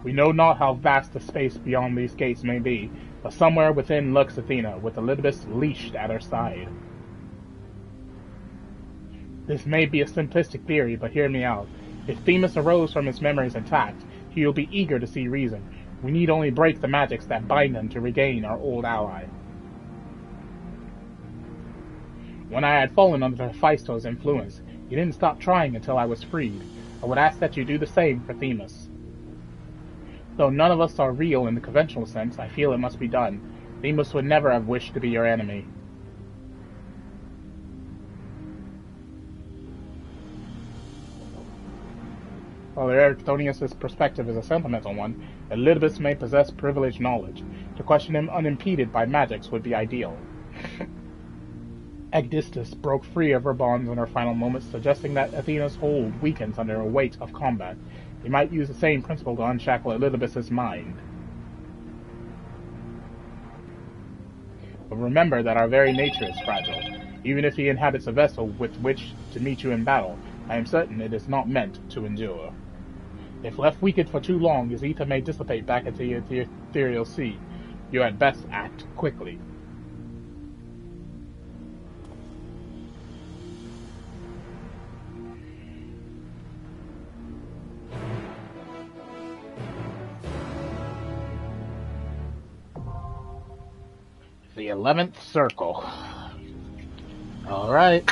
We know not how vast the space beyond these gates may be, but somewhere within lurks Athena, with Elizabeth leashed at her side. This may be a simplistic theory, but hear me out. If Themis arose from his memories intact, he will be eager to see reason. We need only break the magics that bind him to regain our old ally. When I had fallen under Hephaestus's influence, he didn't stop trying until I was freed. I would ask that you do the same for Themis. Though none of us are real in the conventional sense, I feel it must be done. Themis would never have wished to be your enemy. While Eratosthenes' perspective is a sentimental one, Elizabeth may possess privileged knowledge. To question him unimpeded by magics would be ideal. Aegisthus broke free of her bonds in her final moments, suggesting that Athena's hold weakens under a weight of combat. He might use the same principle to unshackle Elizabeth's mind. But remember that our very nature is fragile. Even if he inhabits a vessel with which to meet you in battle, I am certain it is not meant to endure. If left weakened for too long, his ether may dissipate back into the ethereal sea. You had best act quickly. The 11th circle. Alright.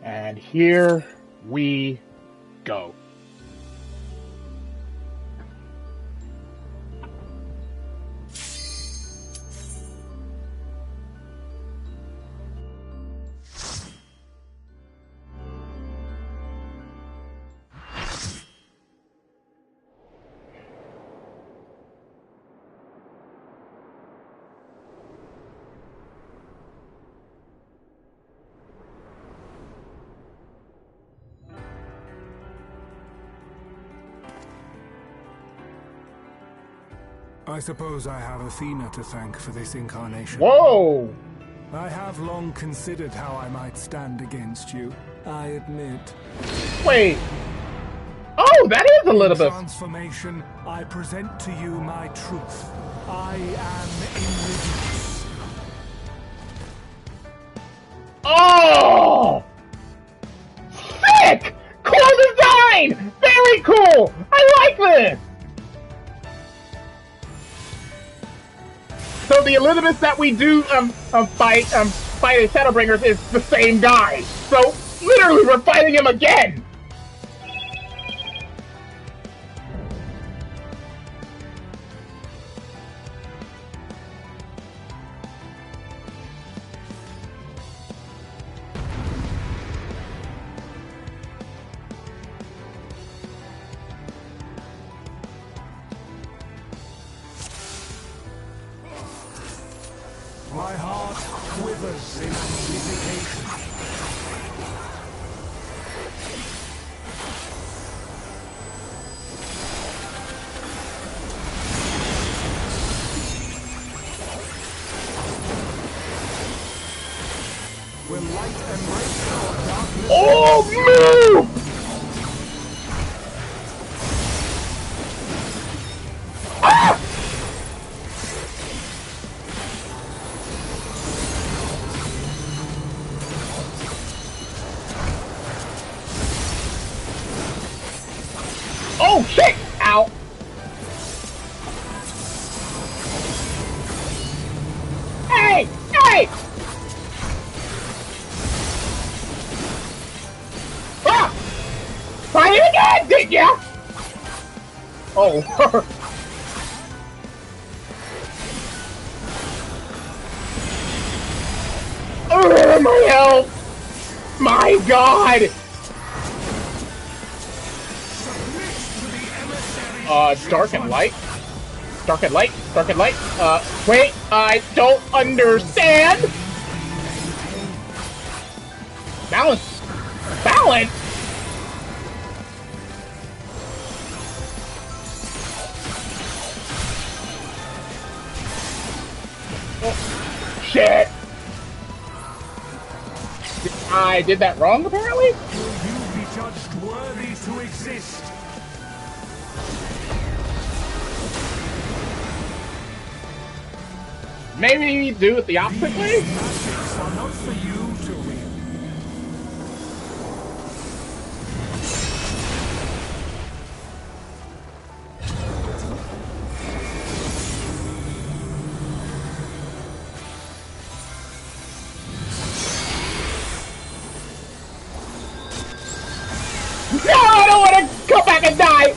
And here we go. I suppose I have Athena to thank for this incarnation. Whoa! I have long considered how I might stand against you, I admit. Wait. Oh, that is a little bit. Transformation, I present to you my truth. I am Invidious. Oh! this? So the Elizabeth that we do fight as Shadowbringers is the same guy. So literally we're fighting him again. My heart quivers in anticipation. Will light embrace our darkness? Oh, move! Ah! Oh shit! Ow! Hey! Hey! Ah! Find it again, did ya? Oh. My health! My god! Dark and light? Dark and light? Dark and light? Wait, I don't understand! Balance! Balance? Oh, shit! I did that wrong, apparently? Will you be judged worthy to exist? Maybe do it the opposite way? These magics are not for you to wield. No, I don't want to come back and die!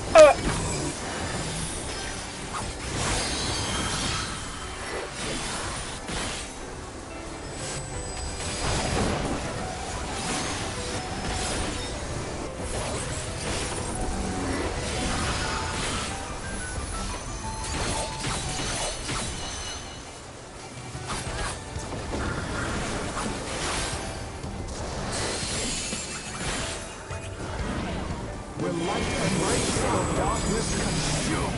Will light embrace or darkness consume?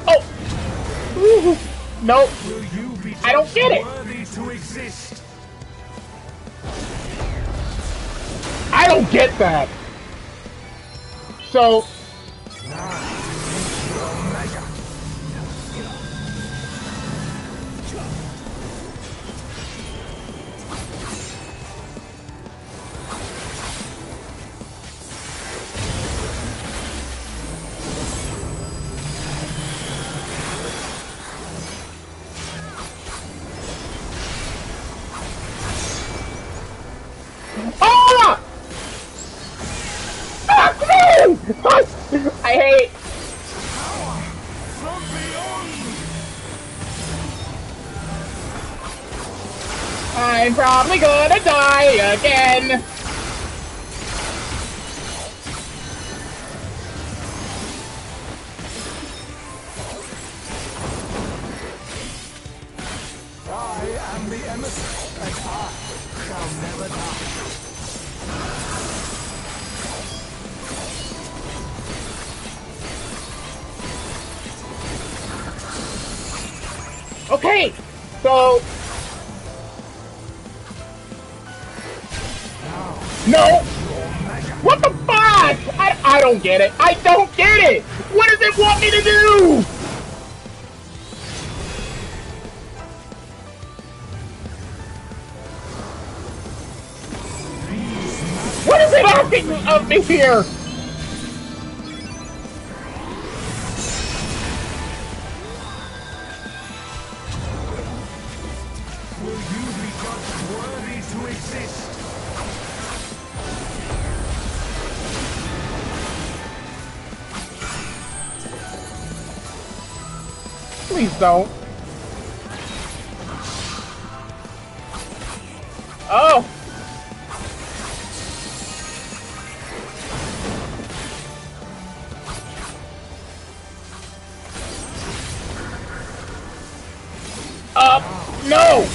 Oh! Nope. Will you be I don't get it. worthy to exist? I don't get that. So, Omega. ah! Fuck me! I hate. From beyond. I'm probably gonna die again. I am the emissary, and I shall never die. Okay, so no. What the fuck? I don't get it. I don't get it. What does it want me to do? These help me here! Will you be judged worthy to exist? Please don't. Oh! No!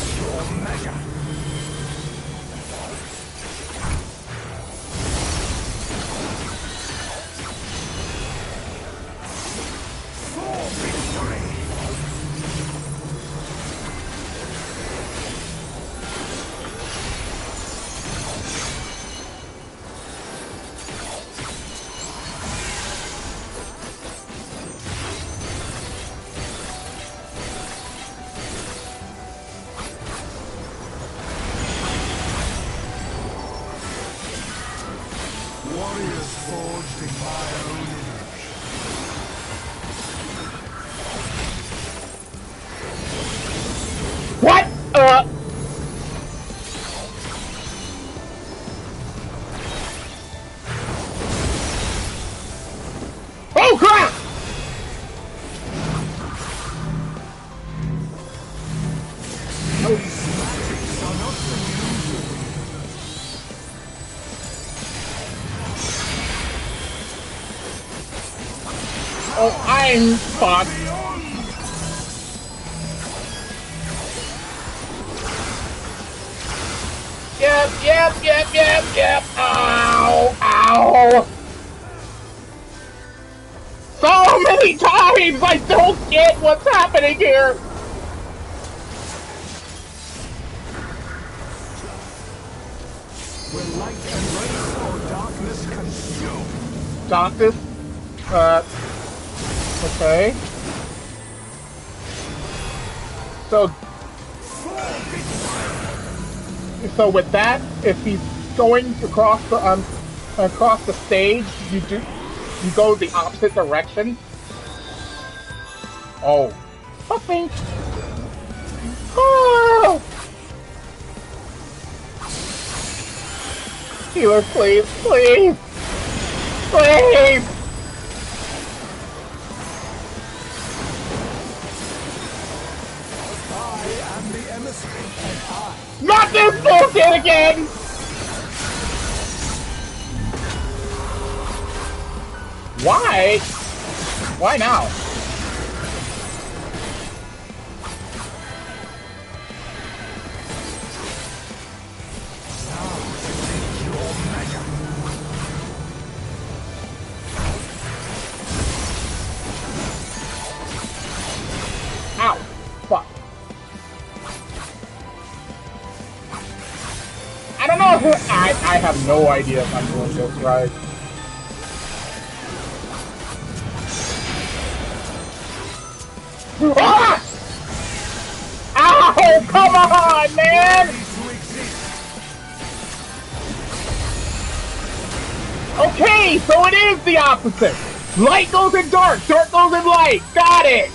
Warriors forged in my own image. What? Oh crap! These magics are not the usual. Oh, I'm fucked. Yep. Ow, ow. So many times I don't get what's happening here. Will light embrace or darkness consume? Darkness. Okay. So with that, if he's going across the stage, you go the opposite direction. Oh, fuck me! Oh! Healer, please, please, please! I am the emissary, and I... Not this bullshit again! Why? Why now? Ow! Fuck. I don't know if I have no idea if I'm doing this right. Ah! Ow! Come on, man! Okay, so it is the opposite. Light goes in dark, dark goes in light. Got it!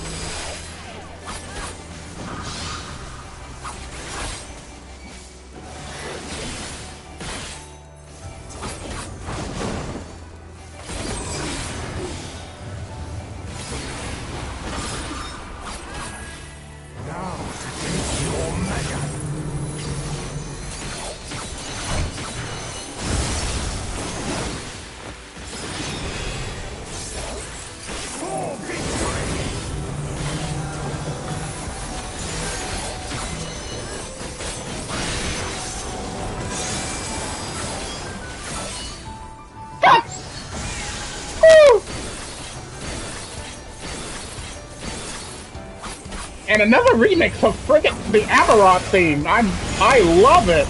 And another remix of friggin' the Amarok theme. I love it.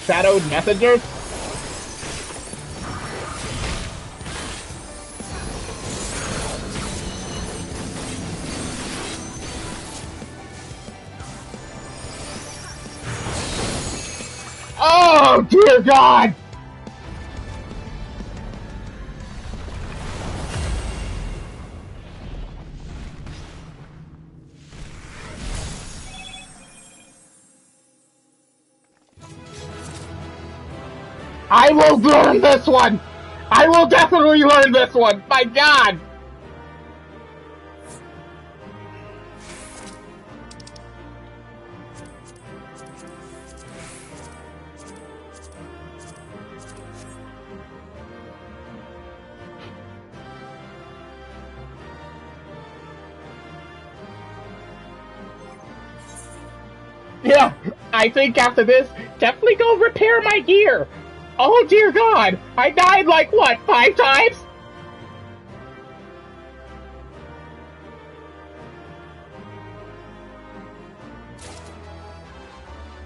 Shadowed messengers. Oh dear God! I will learn this one! I will definitely learn this one! My God! Yeah, I think after this, definitely go repair my gear. Oh dear God, I died like what, 5 times?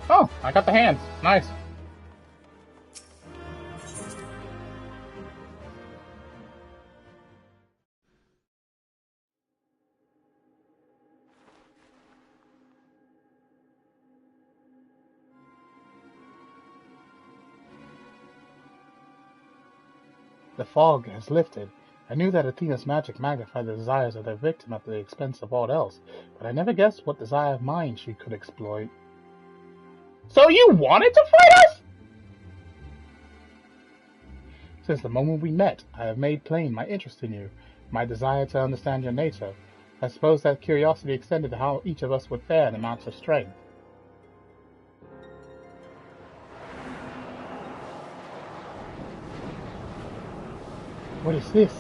Oh, I got the hands. Nice. The fog has lifted. I knew that Athena's magic magnified the desires of their victim at the expense of all else, but I never guessed what desire of mine she could exploit. So you wanted to fight us? Since the moment we met, I have made plain my interest in you, my desire to understand your nature. I suppose that curiosity extended to how each of us would fare in amounts of strength. What is this?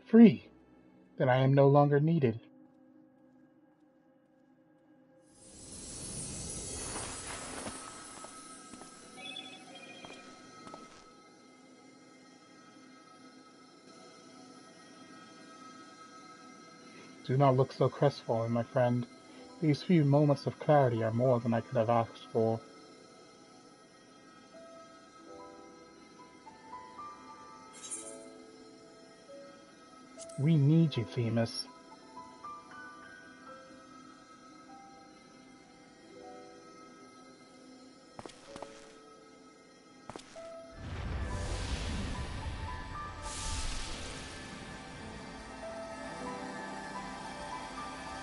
Free. Then I am no longer needed. Do not look so crestfallen, my friend. These few moments of clarity are more than I could have asked for. We need you, Themis.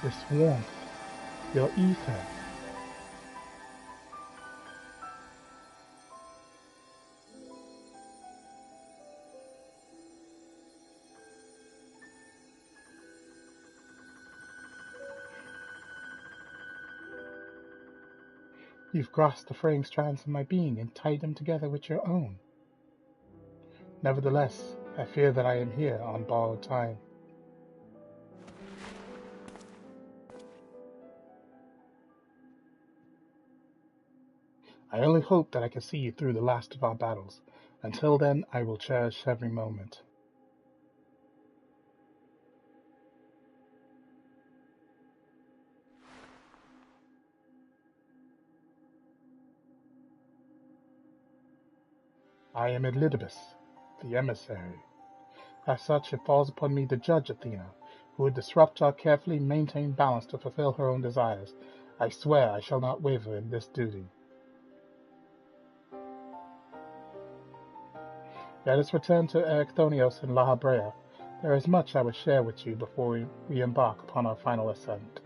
This warmth, your ether. You've grasped the fraying strands of my being and tied them together with your own. Nevertheless, I fear that I am here on borrowed time. I only hope that I can see you through the last of our battles. Until then, I will cherish every moment. I am Elidibus, the emissary. As such, it falls upon me to judge Athena, who would disrupt our carefully maintained balance to fulfill her own desires. I swear I shall not waver in this duty. Let us return to Erechthonios and La Habrea. There is much I would share with you before we embark upon our final ascent.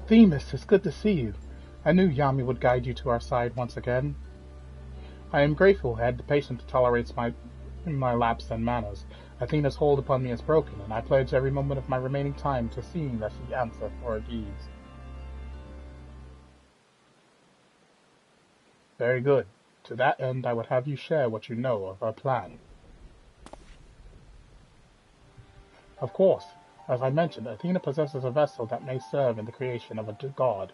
Themis, it's good to see you. I knew Yami would guide you to our side once again. I am grateful I had the patience to tolerate my lapse in manners. Athena's hold upon me is broken, and I pledge every moment of my remaining time to seeing that she answers for her deeds. Very good. To that end, I would have you share what you know of our plan. Of course, As I mentioned, Athena possesses a vessel that may serve in the creation of a god.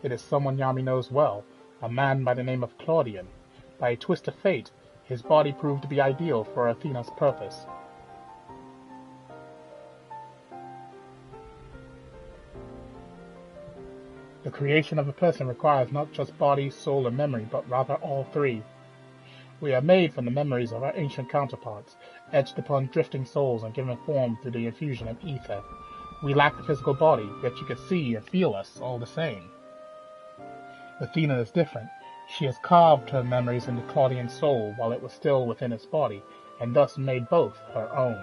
It is someone Yami knows well, a man by the name of Claudian. By a twist of fate, his body proved to be ideal for Athena's purpose. The creation of a person requires not just body, soul, and memory, but rather all three. We are made from the memories of our ancient counterparts, etched upon drifting souls and given form through the infusion of ether. We lack the physical body, yet you can see and feel us all the same. Athena is different. She has carved her memories into Claudian's soul while it was still within its body, and thus made both her own.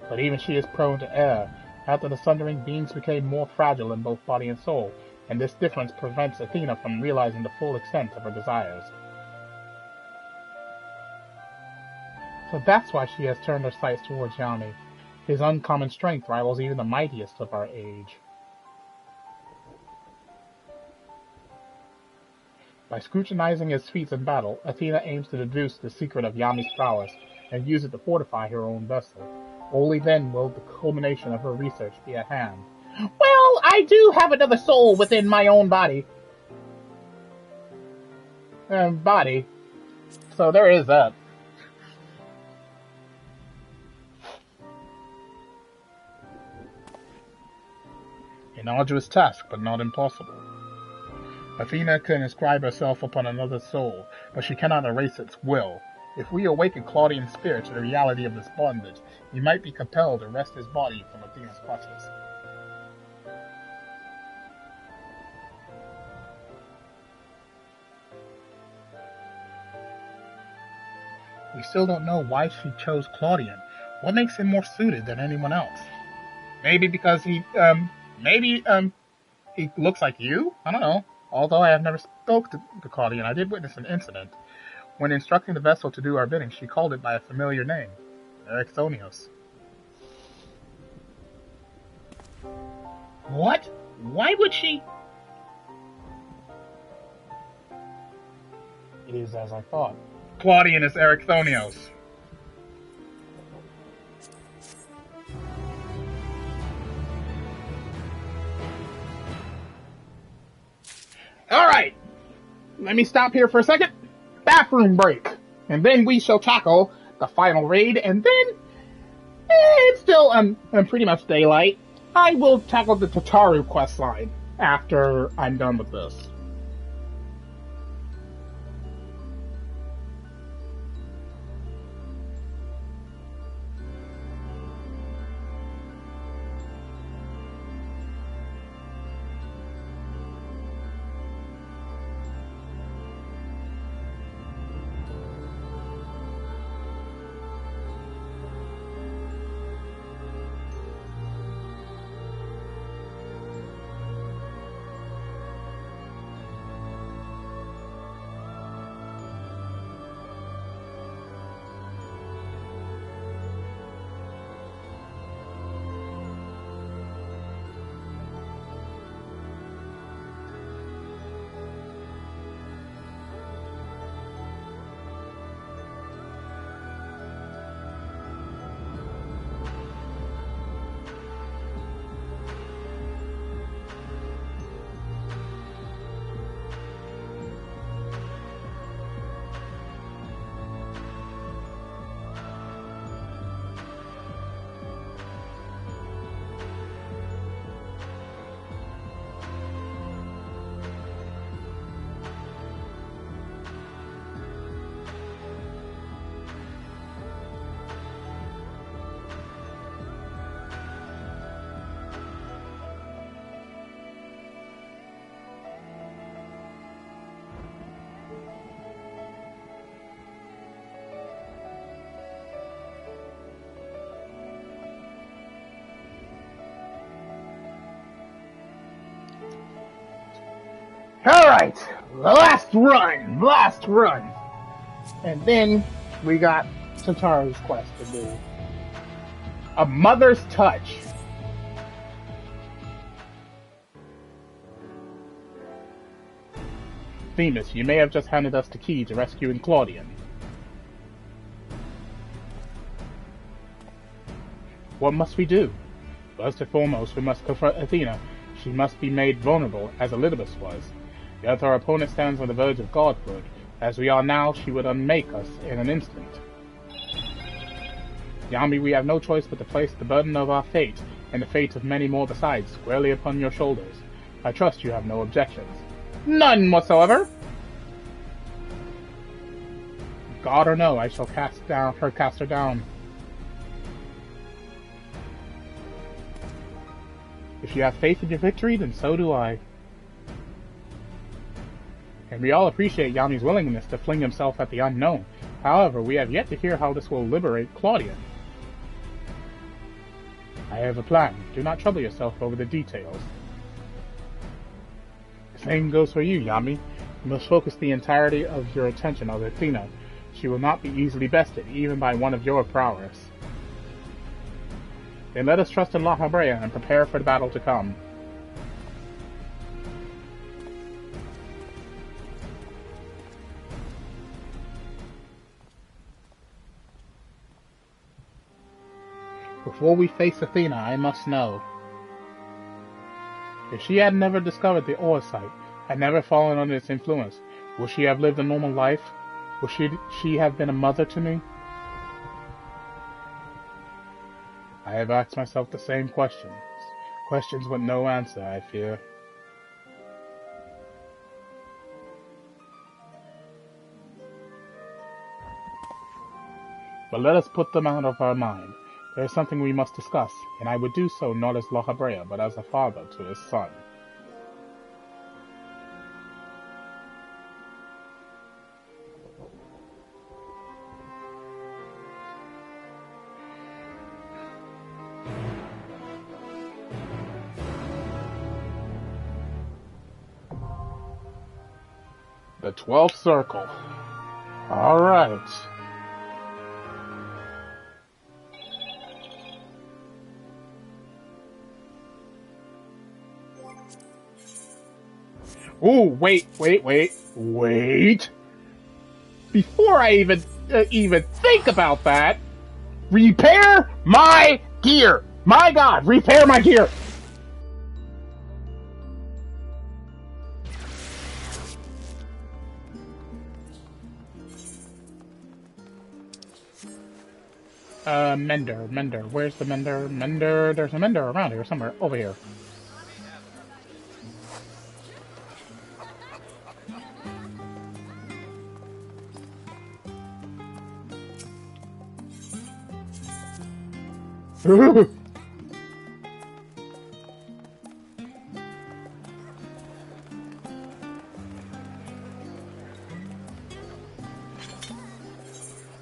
But even she is prone to error. After the sundering, beings became more fragile in both body and soul, and this difference prevents Athena from realizing the full extent of her desires. So that's why she has turned her sights towards Yami. His uncommon strength rivals even the mightiest of our age. By scrutinizing his feats in battle, Athena aims to deduce the secret of Yami's prowess and use it to fortify her own vessel. Only then will the culmination of her research be at hand. Well, I do have another soul within my own body. So there is that. An arduous task, but not impossible. Athena can inscribe herself upon another soul, but she cannot erase its will. If we awaken Claudian's spirit to the reality of his bondage, he might be compelled to wrest his body from Athena's clutches. We still don't know why she chose Claudian. What makes him more suited than anyone else? Maybe because he looks like you? I don't know. Although I have never spoke to Claudian, I did witness an incident. When instructing the vessel to do our bidding, she called it by a familiar name, Ericthonios. What? Why would she? It is as I thought. Claudian is Ericthonios. Alright, let me stop here for a second. Bathroom break. And then we shall tackle the final raid, and then, it's still pretty much daylight. I will tackle the Tataru questline after I'm done with this. Alright, last run. And then we got Tataru's quest to do. A Mother's Touch. Themis, you may have just handed us the key to rescuing Claudian. What must we do? First and foremost, we must confront Athena. She must be made vulnerable, as Elizabeth was. Yet our opponent stands on the verge of godhood. As we are now, she would unmake us in an instant. Yami, we have no choice but to place the burden of our fate, and the fate of many more besides, squarely upon your shoulders. I trust you have no objections. None whatsoever! God or no, I shall cast her down. If you have faith in your victory, then so do I. And we all appreciate Yami's willingness to fling himself at the unknown. However, we have yet to hear how this will liberate Claudia. I have a plan. Do not trouble yourself over the details. The same goes for you, Yami. You must focus the entirety of your attention on Athena. She will not be easily bested, even by one of your prowess. Then let us trust in La Habrea and prepare for the battle to come. Before we face Athena, I must know. If she had never discovered the Orsite, had never fallen under its influence, would she have lived a normal life? Would she have been a mother to me? I have asked myself the same questions. Questions with no answer, I fear. But let us put them out of our mind. There is something we must discuss, and I would do so not as La Habrea, but as a father to his son. The 12th circle. Alright. Ooh, wait. Before I even think about that, repair my gear. My God, repair my gear. Mender. Where's the mender? There's a mender around here somewhere. Over here.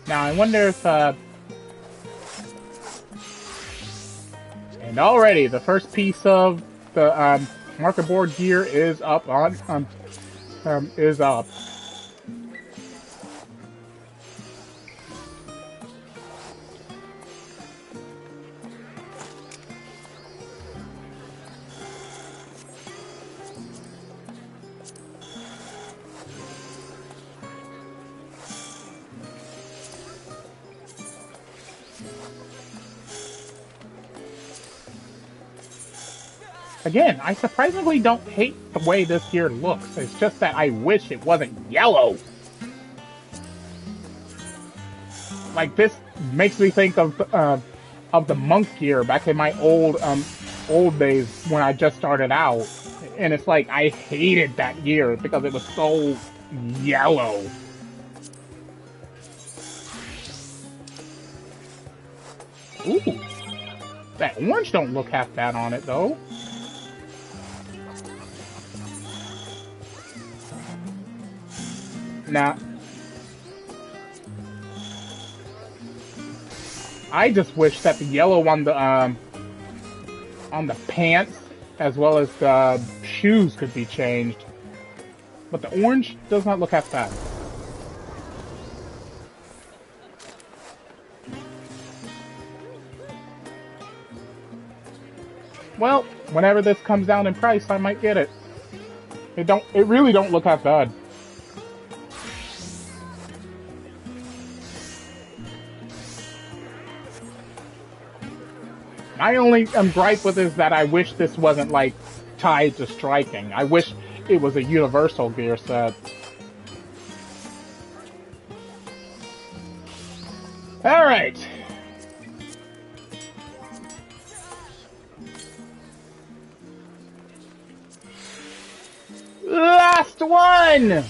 Now, I wonder if, and already the first piece of the, marker board gear is up is up. Again, I surprisingly don't hate the way this gear looks. It's just that I wish it wasn't yellow. Like, this makes me think of the monk gear back in my old days when I just started out. And it's like, I hated that gear because it was so yellow. Ooh. That orange don't look half bad on it, though. Now, I just wish that the yellow on the pants as well as the shoes could be changed, but the orange does not look half bad. Well, whenever this comes down in price, I might get it. It really don't look half bad. My only gripe with it is that I wish this wasn't, like, tied to striking. I wish it was a universal gear set. Alright. Last one!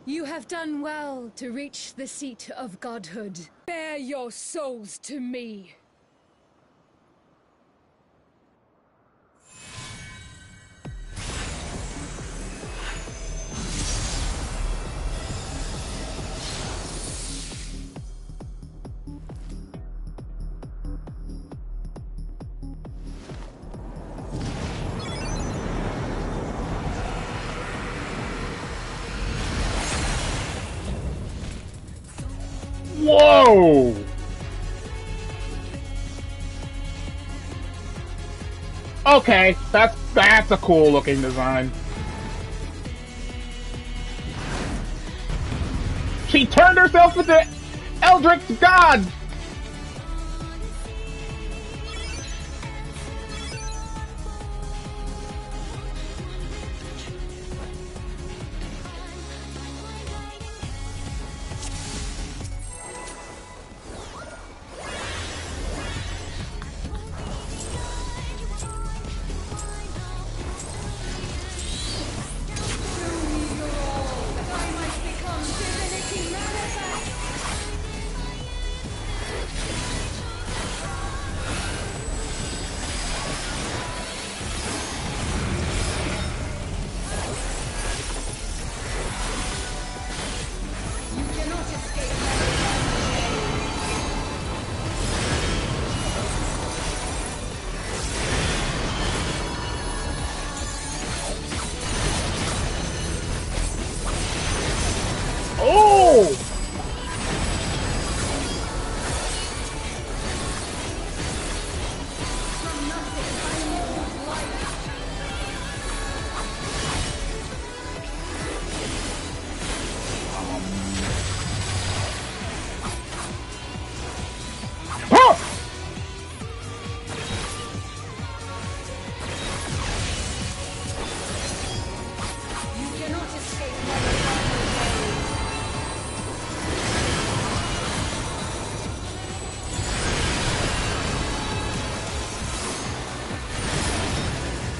You have done well to reach the seat of godhood. Bear your souls to me. Whoa! Okay, that's a cool looking design. She turned herself into Eldritch God!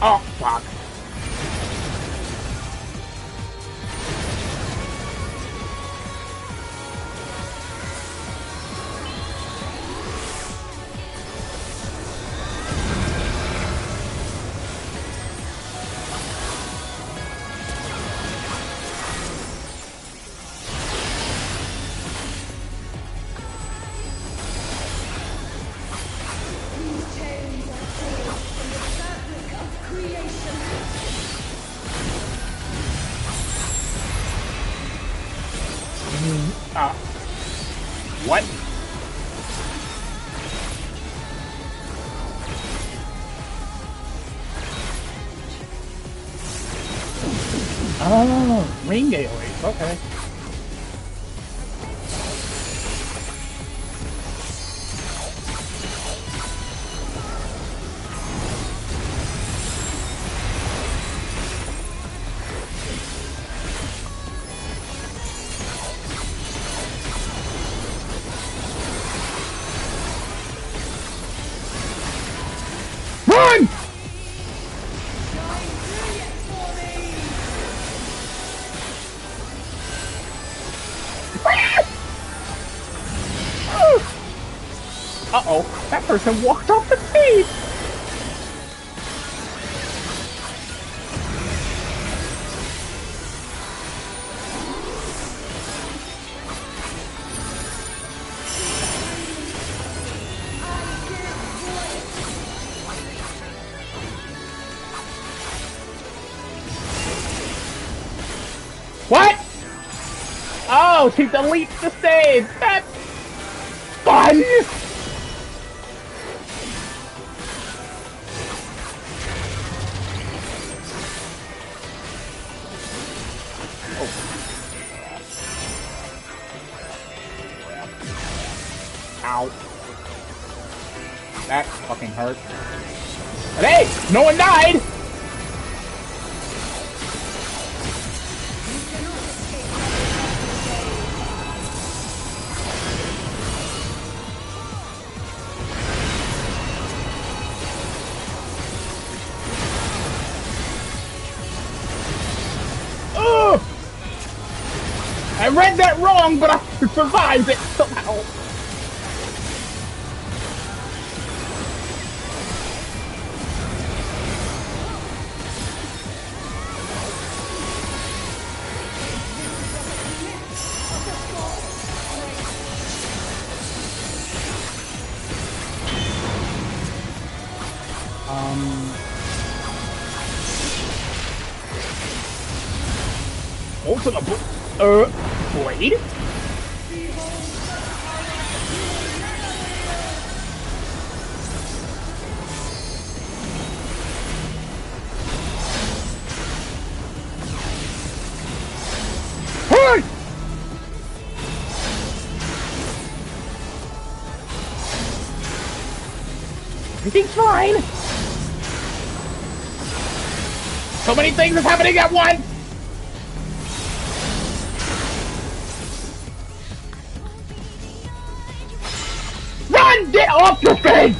Oh, fuck. What? Oh, ring aliens, okay. Run! Uh-oh, that person walked off the stage! What? Oh, she deletes the stage! That's fun! Ow. That fucking hurt. But hey, no one died! Ugh! I read that wrong, but I survived it somehow. Ultimate Blade? Hey! Everything's fine! So many things are happening at once! Run! Get off your face!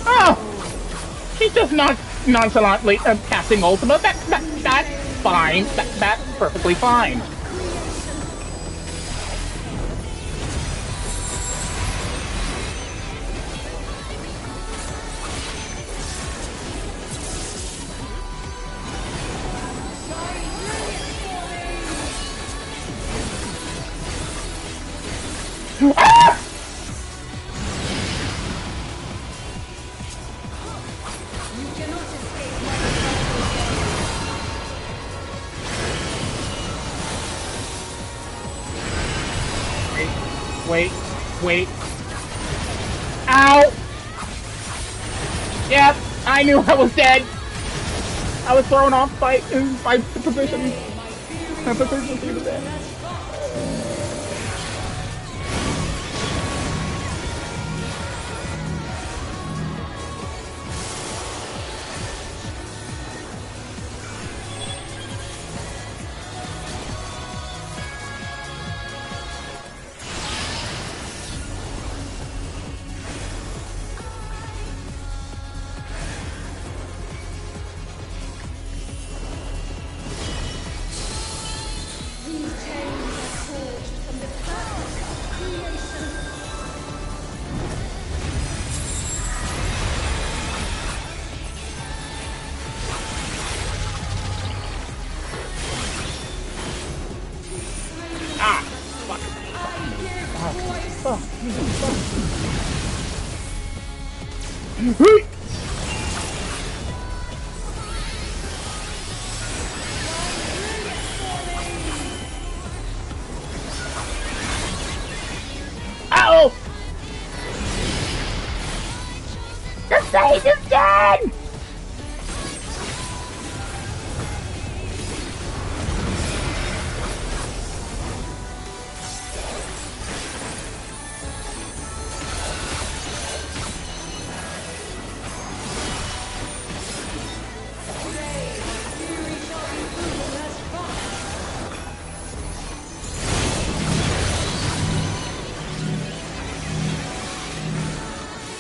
Oh! She's just not nonchalantly casting Ultima. That's fine. That's perfectly fine. Ah! Wait. Ow! Yep, I knew I was dead. I was thrown off by position. My position was dead. Uh-oh! The stage is dead!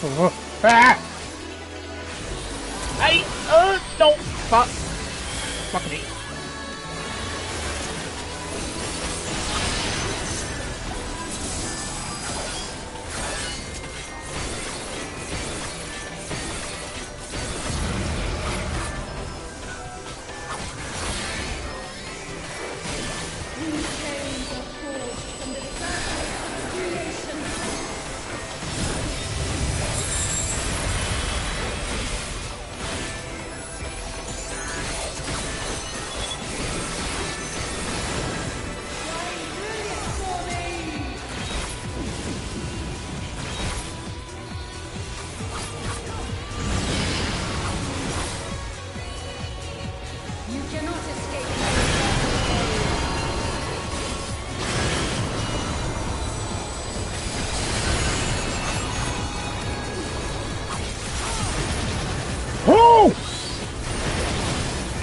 Ah! No! Fuck! Fuck me.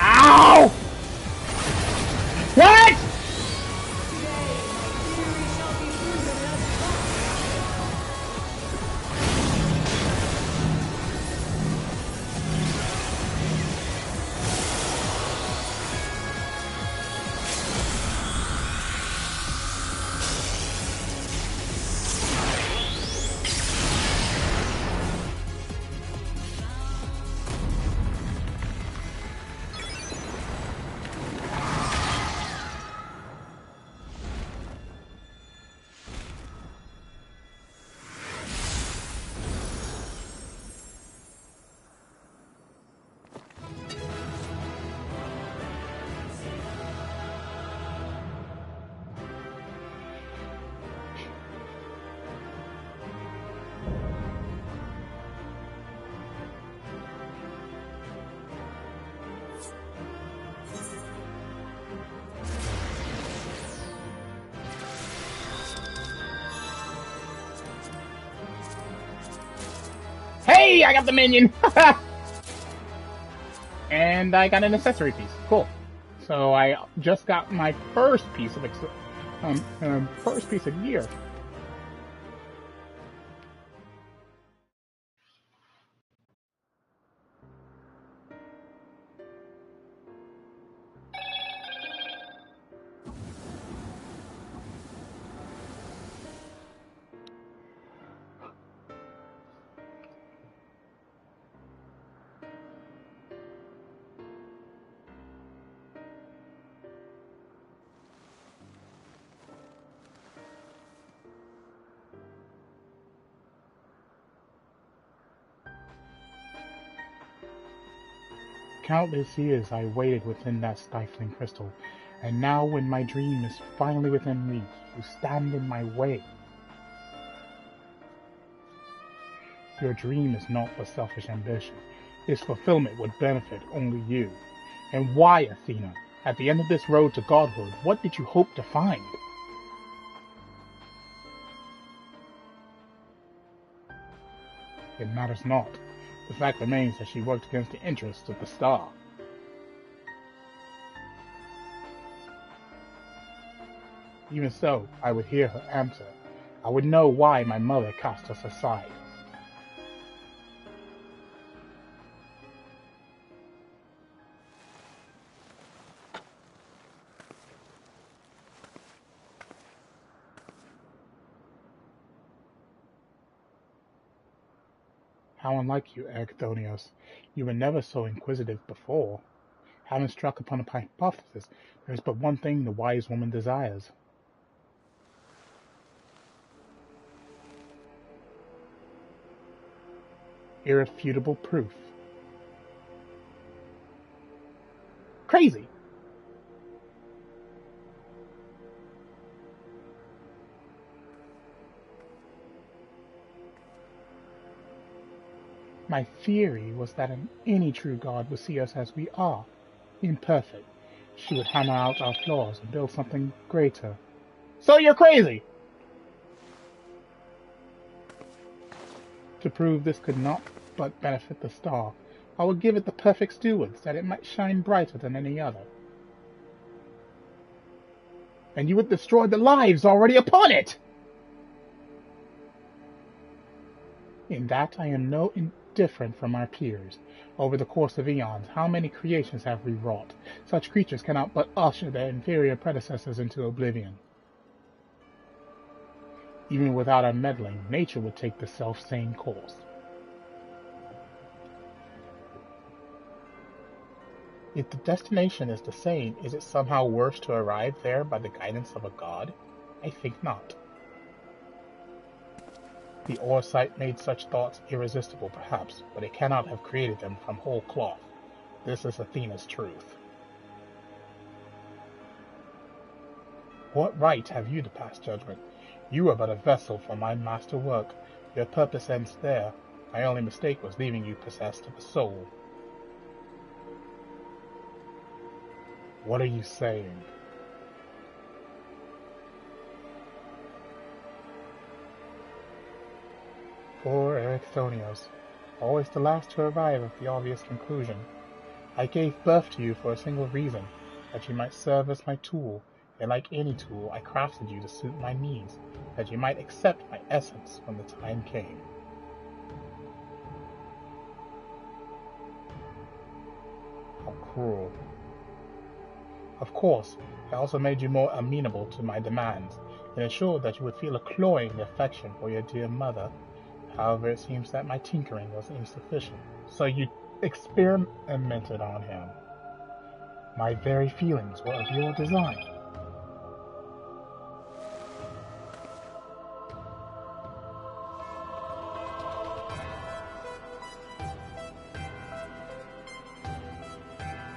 Ow! What? Hey, I got the minion! And I got an accessory piece. Cool. So I just got my first piece of gear. Countless years I waited within that stifling crystal, and now when my dream is finally within reach, you stand in my way. Your dream is not for selfish ambition. Its fulfillment would benefit only you. And why, Athena? At the end of this road to godhood, what did you hope to find? It matters not. The fact remains that she worked against the interests of the star. Even so, I would hear her answer. I would know why my mother cast us aside. How unlike you, Ergothonios. You were never so inquisitive before. Having struck upon a hypothesis, there is but one thing the wise woman desires. Irrefutable proof. Crazy! My theory was that any true god would see us as we are, imperfect. She would hammer out our flaws and build something greater. So you're crazy! To prove this could not but benefit the star, I would give it the perfect stewards, that it might shine brighter than any other. And you would destroy the lives already upon it! In that I am no different from our peers. Over the course of eons, how many creations have we wrought? Such creatures cannot but usher their inferior predecessors into oblivion. Even without our meddling, nature would take the self-same course. If the destination is the same, is it somehow worse to arrive there by the guidance of a god? I think not. The Orsight made such thoughts irresistible, perhaps, but it cannot have created them from whole cloth. This is Athena's truth. What right have you to pass judgment? You are but a vessel for my master work. Your purpose ends there. My only mistake was leaving you possessed of a soul. What are you saying? Poor Ericthonios, always the last to arrive at the obvious conclusion. I gave birth to you for a single reason, that you might serve as my tool, and like any tool, I crafted you to suit my needs, that you might accept my essence when the time came. How cruel. Of course, I also made you more amenable to my demands, and ensured that you would feel a cloying affection for your dear mother. However, it seems that my tinkering was insufficient, so you experimented on him. My very feelings were of your design.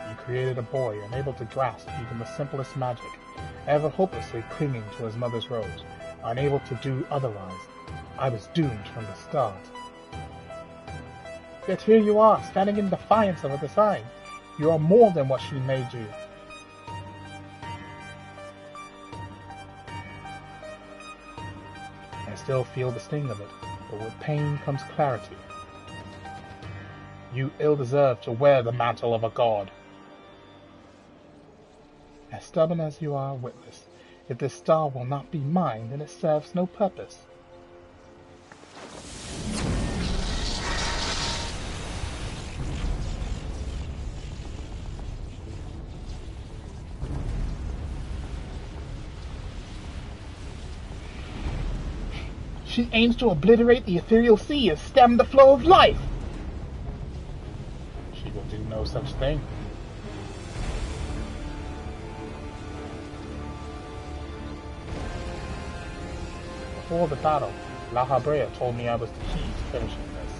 You created a boy unable to grasp even the simplest magic, ever hopelessly clinging to his mother's rose, unable to do otherwise. I was doomed from the start. Yet here you are, standing in defiance of her design. You are more than what she made you. I still feel the sting of it, but with pain comes clarity. You ill deserve to wear the mantle of a god. As stubborn as you are, witness, if this star will not be mine, then it serves no purpose. She aims to obliterate the ethereal sea and stem the flow of life. She will do no such thing. Before the battle, La Habrea told me I was the key to finishing this.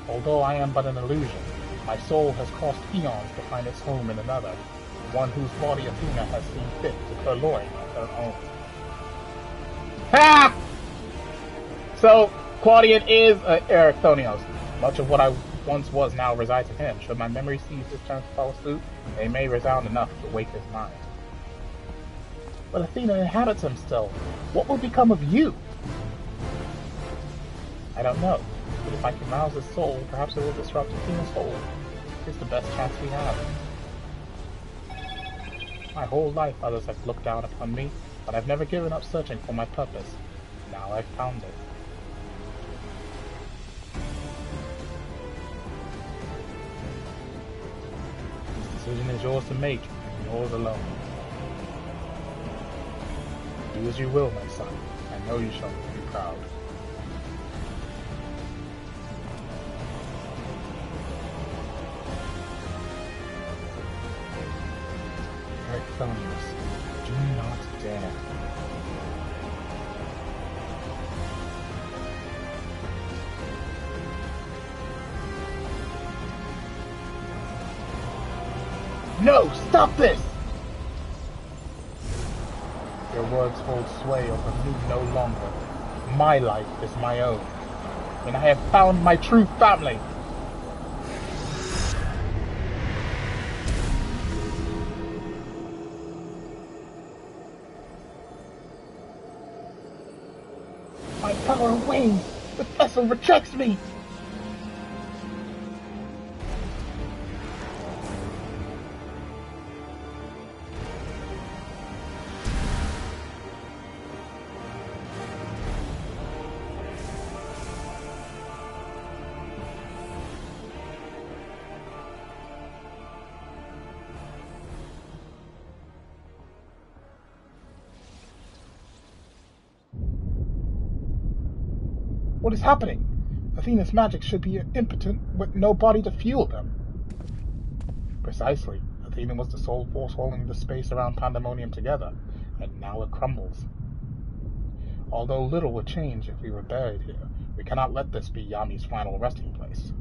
Although I am but an illusion, my soul has crossed eons to find its home in another, one whose body Athena has seen fit to purloin of her own. Ha! So, Claudian is Ericthonios. Much of what I once was now resides in him. Should my memory seize this chance to follow suit, they may resound enough to wake his mind. But Athena inhabits him still. What will become of you? I don't know, but if I can rouse his soul, perhaps it will disrupt Athena's hold. It's the best chance we have. My whole life others have looked down upon me, but I've never given up searching for my purpose. Now I've found it. This decision is yours to make, and yours alone. Do as you will, my son. I know you shall be proud. Ericthonios, do not dare. No! Stop this! Your words hold sway over me no longer. My life is my own, and I have found my true family. My power wanes. The vessel rejects me. What is happening? Athena's magic should be impotent with no body to fuel them. Precisely. Athena was the sole force holding the space around Pandaemonium together, and now it crumbles. Although little would change if we were buried here, we cannot let this be Yami's final resting place.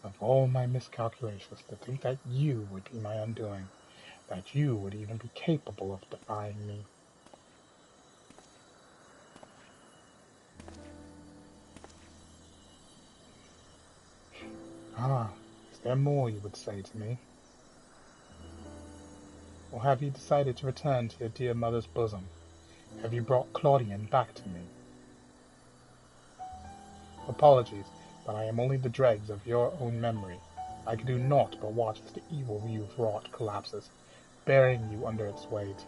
Of all my miscalculations, to think that you would be my undoing, that you would even be capable of defying me. Ah, is there more you would say to me? Or have you decided to return to your dear mother's bosom? Have you brought Claudian back to me? Apologies, but I am only the dregs of your own memory. I can do naught but watch as the evil you've wrought collapses, burying you under its weight.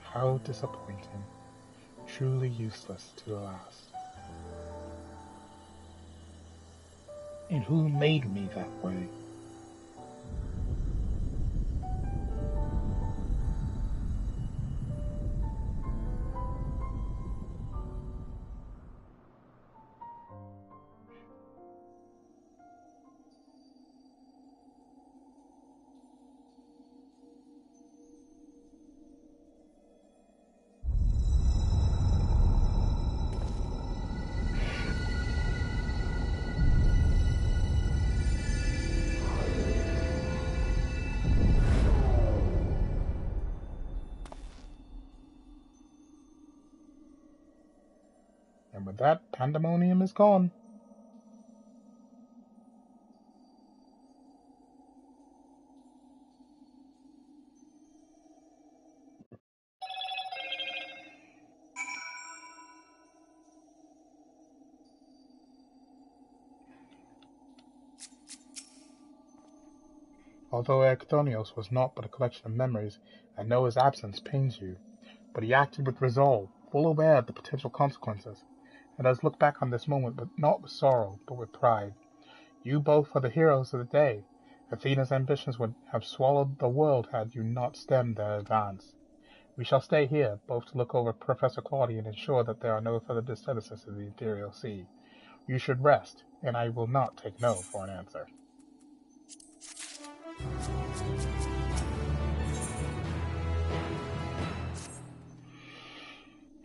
How disappointing. Truly useless to the last. And who made me that way? And with that, Pandaemonium is gone. Although Erchthonios was naught but a collection of memories, I know his absence pains you. But he acted with resolve, full aware of the potential consequences. And has looked back on this moment, but not with sorrow, but with pride. You both are the heroes of the day. Athena's ambitions would have swallowed the world had you not stemmed their advance. We shall stay here, both to look over Professor Claudia and ensure that there are no further disturbances in the Imperial Sea. You should rest, and I will not take no for an answer.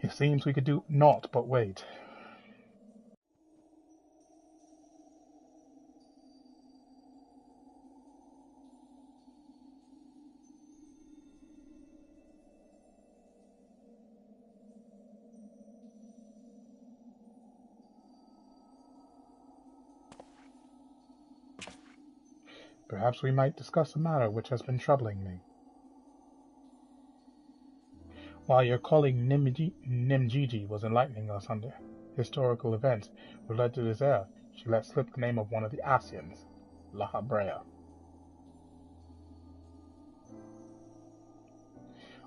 It seems we could do naught but wait. Perhaps we might discuss a matter which has been troubling me. While your colleague Nimgigi was enlightening us on the historical events which led to this era, she let slip the name of one of the Asians, La Habrea.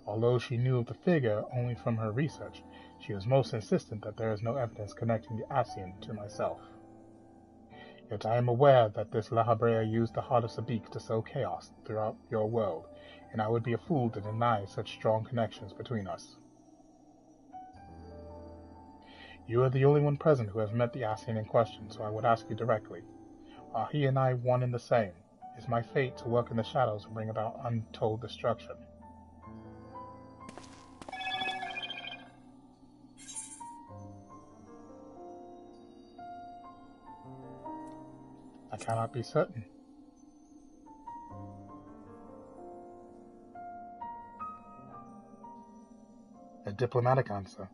Although she knew of the figure only from her research, she was most insistent that there is no evidence connecting the Asian to myself. Yet I am aware that this La Habrea used the heart of Sabik to sow chaos throughout your world, and I would be a fool to deny such strong connections between us. You are the only one present who has met the Asian in question, so I would ask you directly. Are he and I one and the same? Is my fate to work in the shadows and bring about untold destruction? I cannot be certain. A diplomatic answer.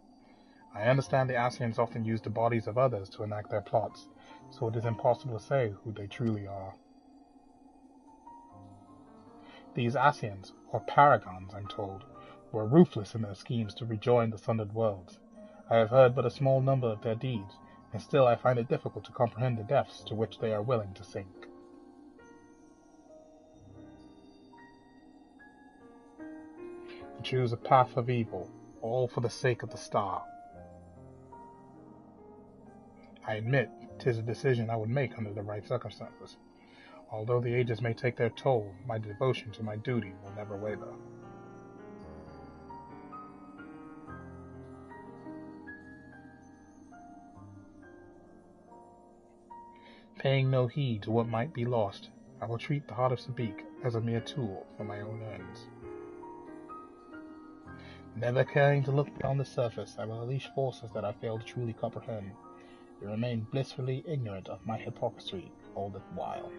I understand the Asians often use the bodies of others to enact their plots, so it is impossible to say who they truly are. These Asians, or paragons, I'm told, were ruthless in their schemes to rejoin the sundered worlds. I have heard but a small number of their deeds, and still I find it difficult to comprehend the depths to which they are willing to sink. To choose a path of evil, all for the sake of the star. I admit 'tis a decision I would make under the right circumstances. Although the ages may take their toll, my devotion to my duty will never waver. Paying no heed to what might be lost, I will treat the heart of Sabik as a mere tool for my own ends. Never caring to look beyond the surface, I will unleash forces that I fail to truly comprehend, and remain blissfully ignorant of my hypocrisy all the while.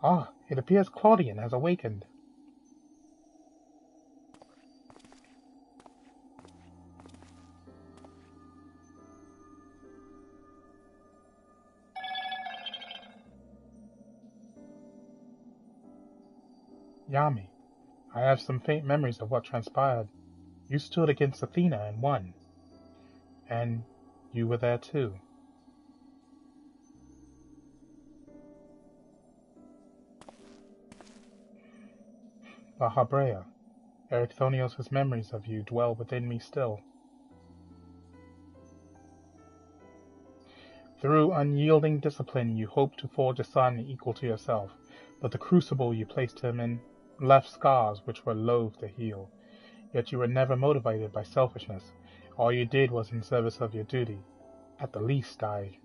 Ah, it appears Claudian has awakened. Yami, I have some faint memories of what transpired. You stood against Athena and won. And you were there too. La Habrea, Ericthonios' memories of you dwell within me still. Through unyielding discipline you hoped to forge a son equal to yourself, but the crucible you placed him in left scars which were loath to heal. Yet you were never motivated by selfishness. All you did was in service of your duty. At the least, I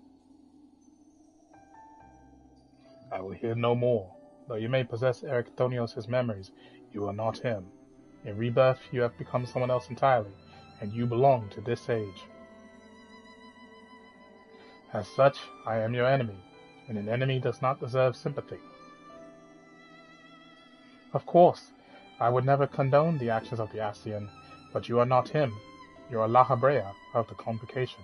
will hear no more. Though you may possess Ericthonios' memories, you are not him. In rebirth, you have become someone else entirely, and you belong to this age. As such, I am your enemy, and an enemy does not deserve sympathy. Of course, I would never condone the actions of the Ascian, but you are not him. You are La Habrea of the Convocation.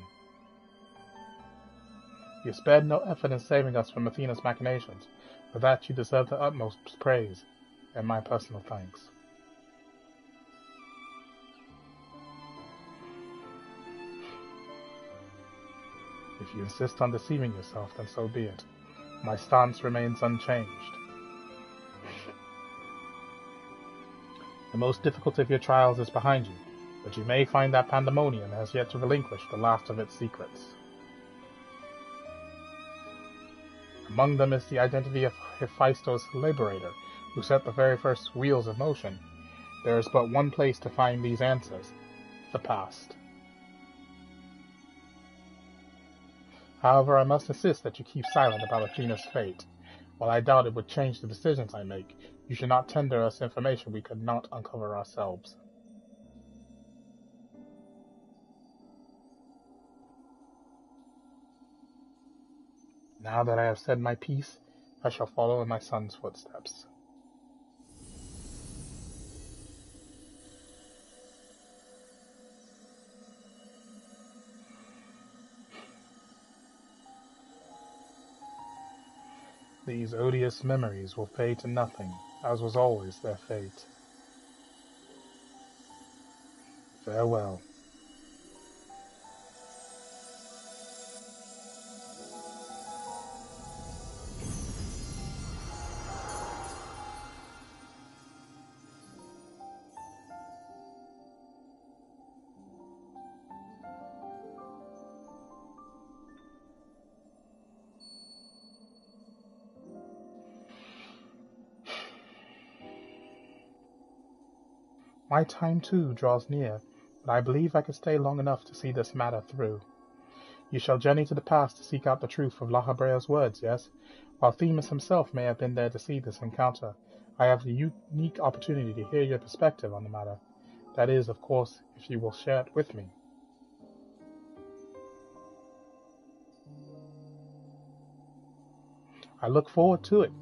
You spared no effort in saving us from Athena's machinations. For that you deserve the utmost praise, and my personal thanks. If you insist on deceiving yourself, then so be it. My stance remains unchanged. The most difficult of your trials is behind you, but you may find that Pandaemonium has yet to relinquish the last of its secrets. Among them is the identity of Hephaestus' liberator, who set the very first wheels of motion. There is but one place to find these answers: the past. However, I must insist that you keep silent about Athena's fate. While I doubt it would change the decisions I make, you should not tender us information we could not uncover ourselves. Now that I have said my piece, I shall follow in my son's footsteps. These odious memories will fade to nothing, as was always their fate. Farewell. My time, too, draws near, but I believe I could stay long enough to see this matter through. You shall journey to the past to seek out the truth of La Habrea's words, yes? While Themis himself may have been there to see this encounter, I have the unique opportunity to hear your perspective on the matter. That is, of course, if you will share it with me. I look forward to it.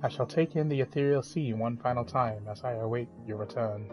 I shall take in the ethereal sea one final time as I await your return.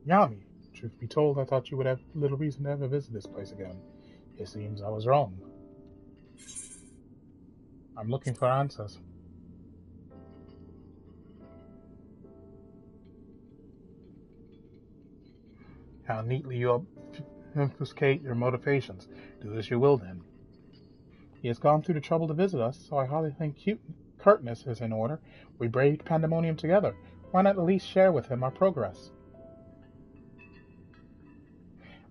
Yami, truth be told, I thought you would have little reason to ever visit this place again. It seems I was wrong. I'm looking for answers. How neatly you obfuscate your motivations. Do as you will, then. He has gone through the trouble to visit us, so I hardly think curtness is in order. We braved Pandaemonium together. Why not at least share with him our progress?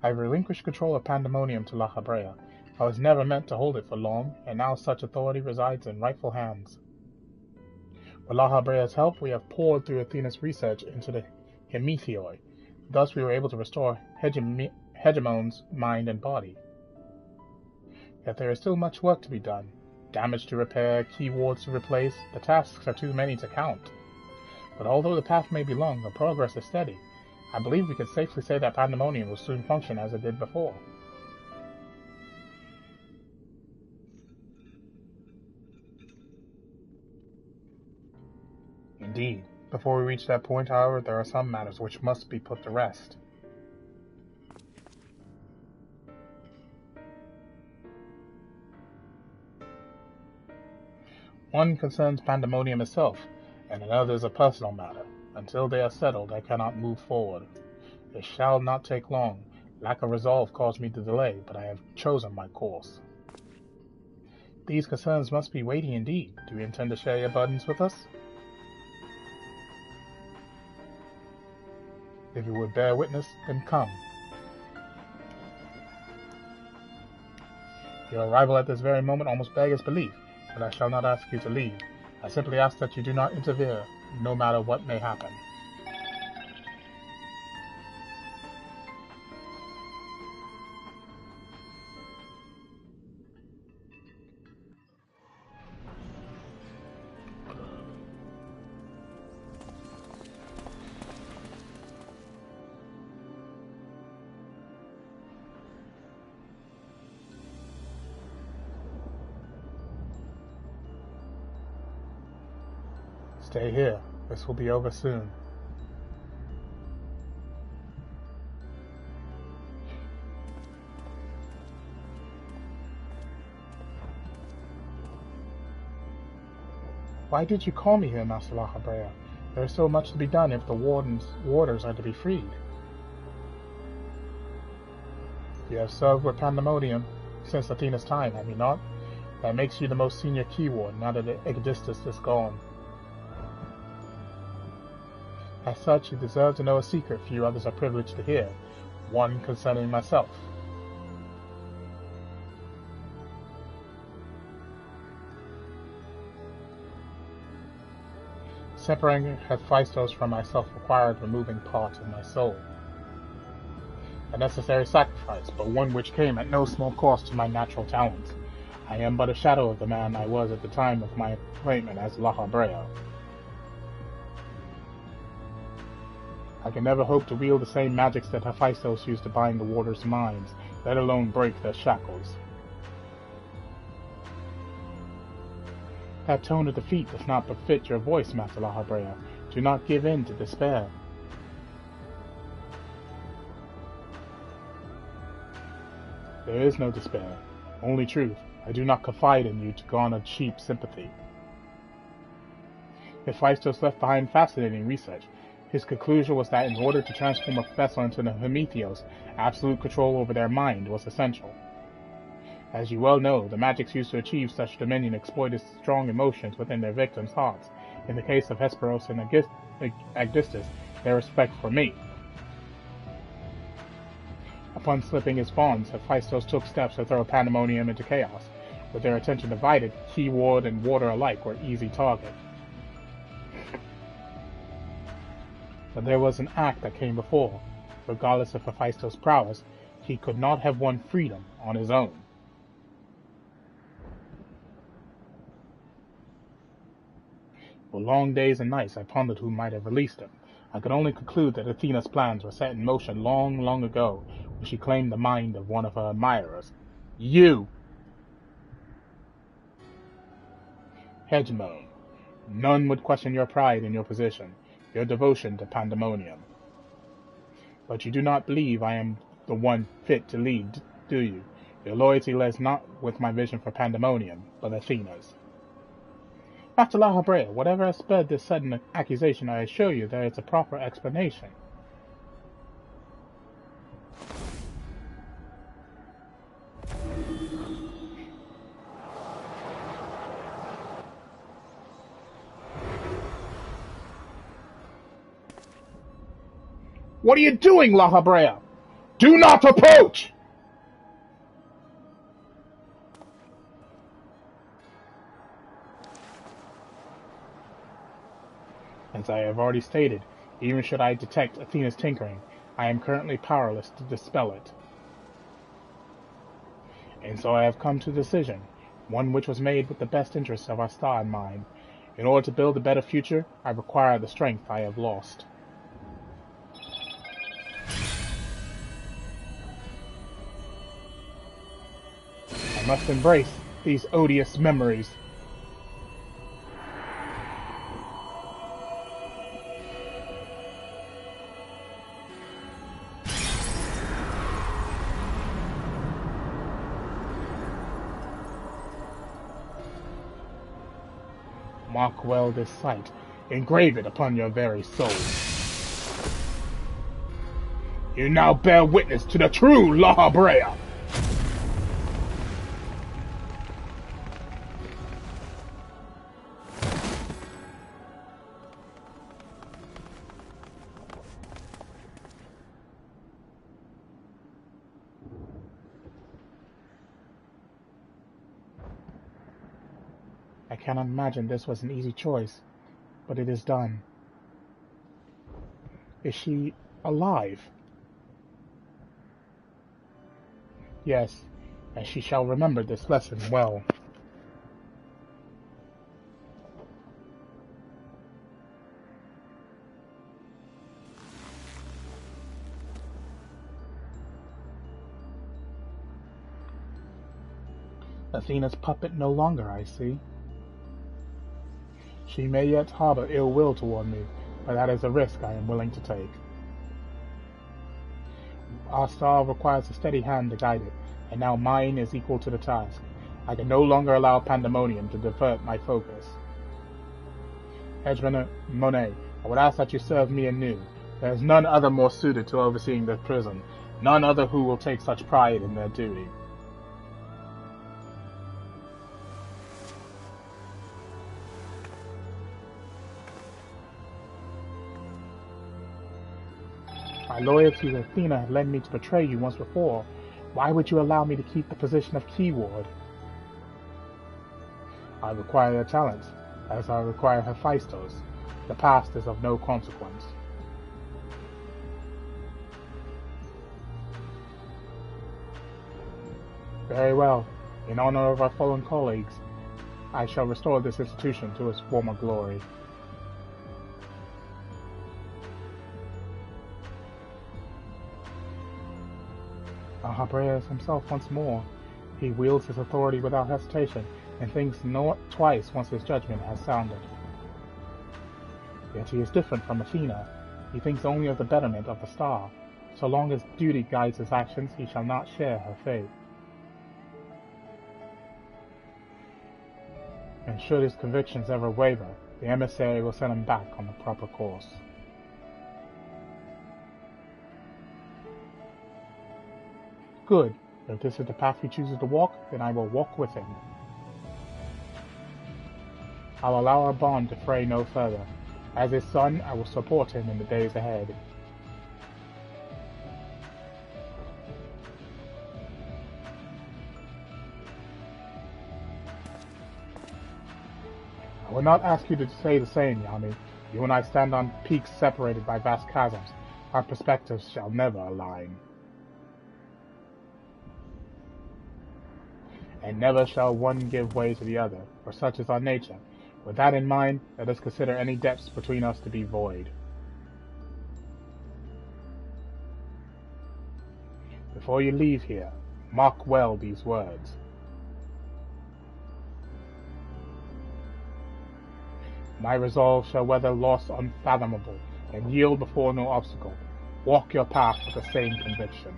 I've relinquished control of Pandaemonium to La Habrea. I was never meant to hold it for long, and now such authority resides in rightful hands. With La Habrea's help, we have poured through Athena's research into the Hemitheoi. Thus we were able to restore Hegemon's mind and body. Yet there is still much work to be done. Damage to repair, key wards to replace, the tasks are too many to count. But although the path may be long, the progress is steady. I believe we can safely say that Pandaemonium will soon function as it did before. Indeed. Before we reach that point, however, there are some matters which must be put to rest. One concerns Pandaemonium itself, and another is a personal matter. Until they are settled, I cannot move forward. It shall not take long. Lack of resolve caused me to delay, but I have chosen my course. These concerns must be weighty indeed. Do you intend to share your burdens with us? If you would bear witness, then come. Your arrival at this very moment almost beggars belief, but I shall not ask you to leave. I simply ask that you do not interfere, no matter what may happen. Stay here. This will be over soon. Why did you call me here, Master Lahabrea? There is so much to be done if the warders are to be freed. You have served with Pandaemonium since Athena's time, have you not? That makes you the most senior key ward now that Aegisthus is gone. As such, you deserve to know a secret few others are privileged to hear, one concerning myself. Separating Hephaestus from myself required removing parts of my soul. A necessary sacrifice, but one which came at no small cost to my natural talents. I am but a shadow of the man I was at the time of my appointment as Lahabrea. I can never hope to wield the same magics that Hephaestus used to bind the warders' minds, let alone break their shackles. That tone of defeat does not befit your voice, Master Lahabrea. Do not give in to despair. There is no despair, only truth. I do not confide in you to garner cheap sympathy. Hephaestus left behind fascinating research. His conclusion was that in order to transform a vessel into the Prometheus, absolute control over their mind was essential. As you well know, the magics used to achieve such dominion exploited strong emotions within their victims' hearts. In the case of Hesperos and Aegisthus, their respect for me. Upon slipping his bonds, Hephaestus took steps to throw Pandaemonium into chaos. With their attention divided, key ward and warder alike were easy target. But there was an act that came before. Regardless of Hephaestus' prowess, he could not have won freedom on his own. For long days and nights I pondered who might have released him. I could only conclude that Athena's plans were set in motion long, long ago, when she claimed the mind of one of her admirers. You! Hegemon, none would question your pride in your position, your devotion to Pandaemonium. But you do not believe I am the one fit to lead, do you? Your loyalty lies not with my vision for Pandaemonium, but Athena's. Master Lahabrea, whatever has spurred this sudden accusation, I assure you there is a proper explanation. What are you doing, Lahabrea? Do not approach! As I have already stated, even should I detect Athena's tinkering, I am currently powerless to dispel it. And so I have come to a decision, one which was made with the best interests of our star in mind. In order to build a better future, I require the strength I have lost. I must embrace these odious memories. Mark well this sight, engrave it upon your very soul. You now bear witness to the true Lahabrea. I cannot imagine this was an easy choice, but it is done. Is she alive? Yes, and she shall remember this lesson well. Athena's puppet no longer, I see. She may yet harbor ill will toward me, but that is a risk I am willing to take. Our star requires a steady hand to guide it, and now mine is equal to the task. I can no longer allow Pandaemonium to divert my focus. Hedgeman Monet, I would ask that you serve me anew. There is none other more suited to overseeing the prison, none other who will take such pride in their duty. My loyalty to Athena had led me to betray you once before. Why would you allow me to keep the position of key ward? I require your talents, as I require Hephaestus. The past is of no consequence. Very well. In honor of our fallen colleagues, I shall restore this institution to its former glory. Alhabrius himself once more. He wields his authority without hesitation, and thinks not twice once his judgment has sounded. Yet he is different from Athena. He thinks only of the betterment of the star. So long as duty guides his actions, he shall not share her fate. And should his convictions ever waver, the emissary will set him back on the proper course. Good. If this is the path he chooses to walk, then I will walk with him. I'll allow our bond to fray no further. As his son, I will support him in the days ahead. I will not ask you to say the same, Yami. You and I stand on peaks separated by vast chasms. Our perspectives shall never align. And never shall one give way to the other, for such is our nature. With that in mind, let us consider any depths between us to be void. Before you leave here, mark well these words. My resolve shall weather loss unfathomable, and yield before no obstacle. Walk your path with the same conviction.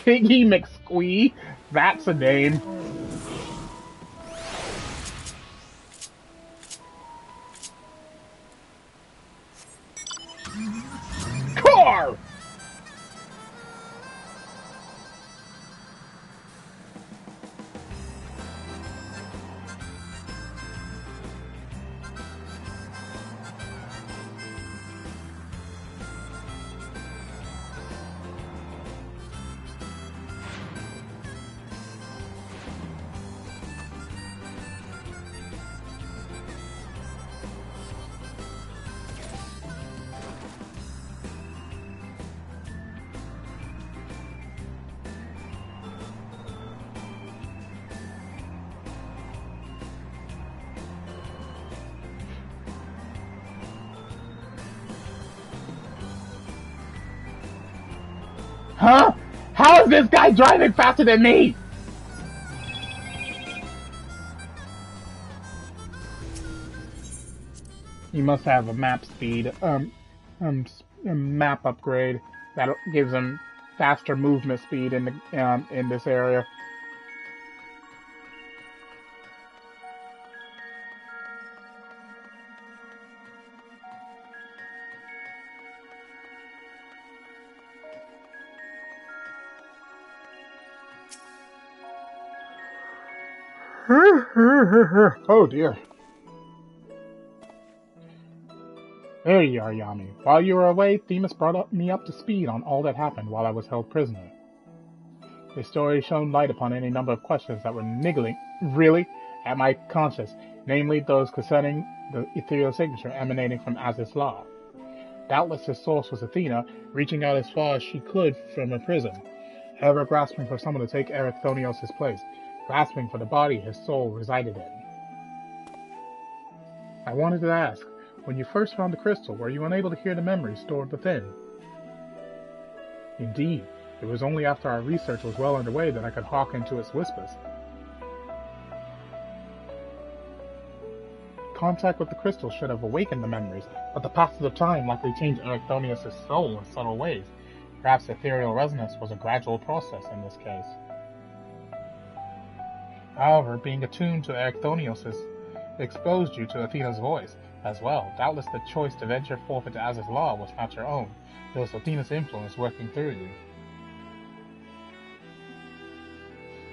Piggy McSquee? That's a name. Car! Huh? How is this guy driving faster than me? He must have a map speed, a map upgrade that gives him faster movement speed in the in this area. Oh dear. There you are, Yami. While you were away, Themis brought me up to speed on all that happened while I was held prisoner. His story shone light upon any number of questions that were niggling, really, at my conscience, namely those concerning the ethereal signature emanating from Aziz's law. Doubtless his source was Athena, reaching out as far as she could from her prison, ever grasping for someone to take Erechthonios' place, grasping for the body his soul resided in. I wanted to ask, when you first found the crystal, were you unable to hear the memories stored within? Indeed, it was only after our research was well underway that I could hearken to its whispers. Contact with the crystal should have awakened the memories, but the passage of time likely changed Erechthonius' soul in subtle ways. Perhaps ethereal resonance was a gradual process in this case. However, being attuned to Erechthonios' exposed you to Athena's voice as well. Doubtless the choice to venture forth into Aziz's law was not your own. It was Athena's influence working through you.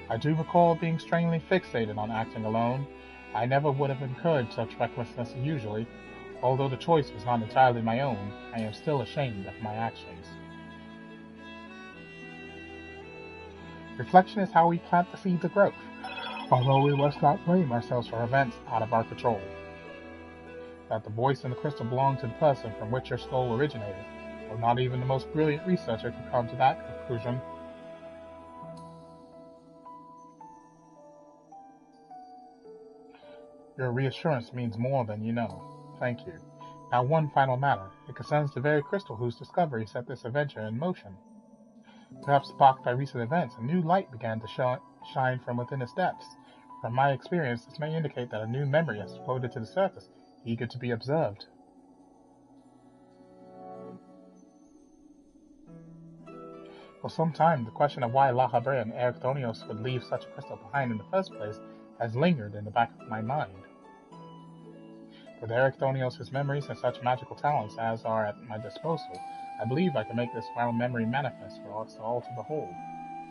I do recall being strangely fixated on acting alone. I never would have encouraged such recklessness usually. Although the choice was not entirely my own, I am still ashamed of my actions. Reflection is how we plant the seeds of growth, although we must not blame ourselves for events out of our control. That the voice in the crystal belonged to the person from which your soul originated, though not even the most brilliant researcher could come to that conclusion. Your reassurance means more than you know. Thank you. Now one final matter. It concerns the very crystal whose discovery set this adventure in motion. Perhaps sparked by recent events, a new light began to shine from within its depths. From my experience, this may indicate that a new memory has floated to the surface, eager to be observed. For some time, the question of why La Habrea and Erechthonios would leave such a crystal behind in the first place has lingered in the back of my mind. With Erechthonios' memories and such magical talents as are at my disposal, I believe I can make this final memory manifest for us all to behold.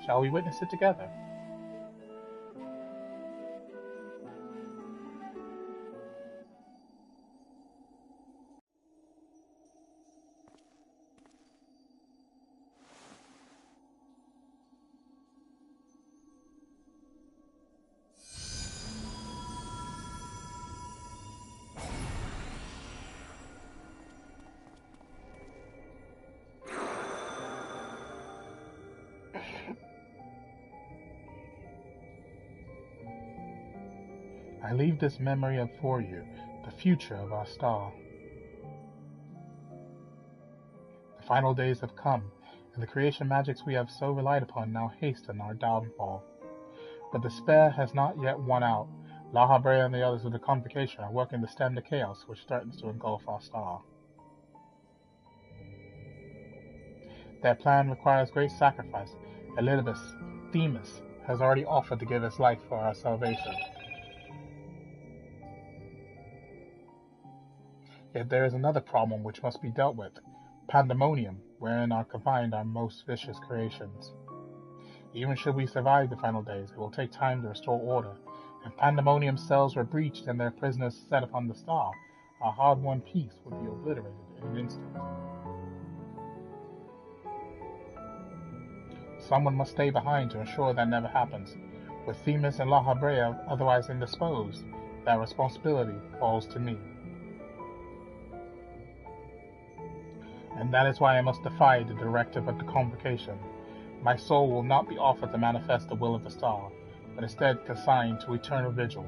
Shall we witness it together? I leave this memory up for you, the future of our star. The final days have come, and the creation magics we have so relied upon now hasten our downfall. But despair has not yet won out. La Habrea and the others of the Convocation are working to stem the chaos which threatens to engulf our star. Their plan requires great sacrifice. Elidibus, Themis, has already offered to give his life for our salvation. Yet there is another problem which must be dealt with, Pandaemonium, wherein are confined our most vicious creations. Even should we survive the final days, it will take time to restore order. If Pandaemonium's cells were breached and their prisoners set upon the star, our hard-won peace would be obliterated in an instant. Someone must stay behind to ensure that never happens. With Themis and La Habrea otherwise indisposed, that responsibility falls to me. And that is why I must defy the directive of the Convocation. My soul will not be offered to manifest the will of the star, but instead consigned to eternal vigil.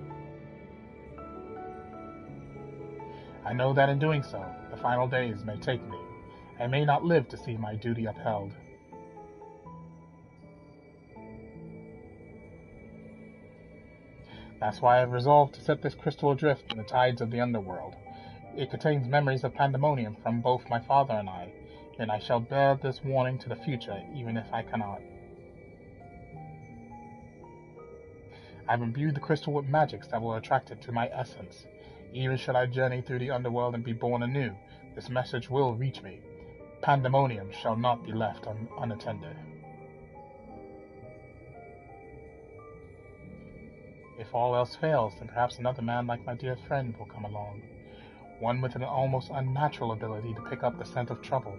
I know that in doing so, the final days may take me. I may not live to see my duty upheld. That's why I've resolved to set this crystal adrift in the tides of the underworld. It contains memories of Pandaemonium from both my father and I, and I shall bear this warning to the future, even if I cannot. I've imbued the crystal with magics that will attract it to my essence. Even should I journey through the underworld and be born anew, this message will reach me. Pandaemonium shall not be left unattended. If all else fails, then perhaps another man like my dear friend will come along. one with an almost unnatural ability to pick up the scent of trouble.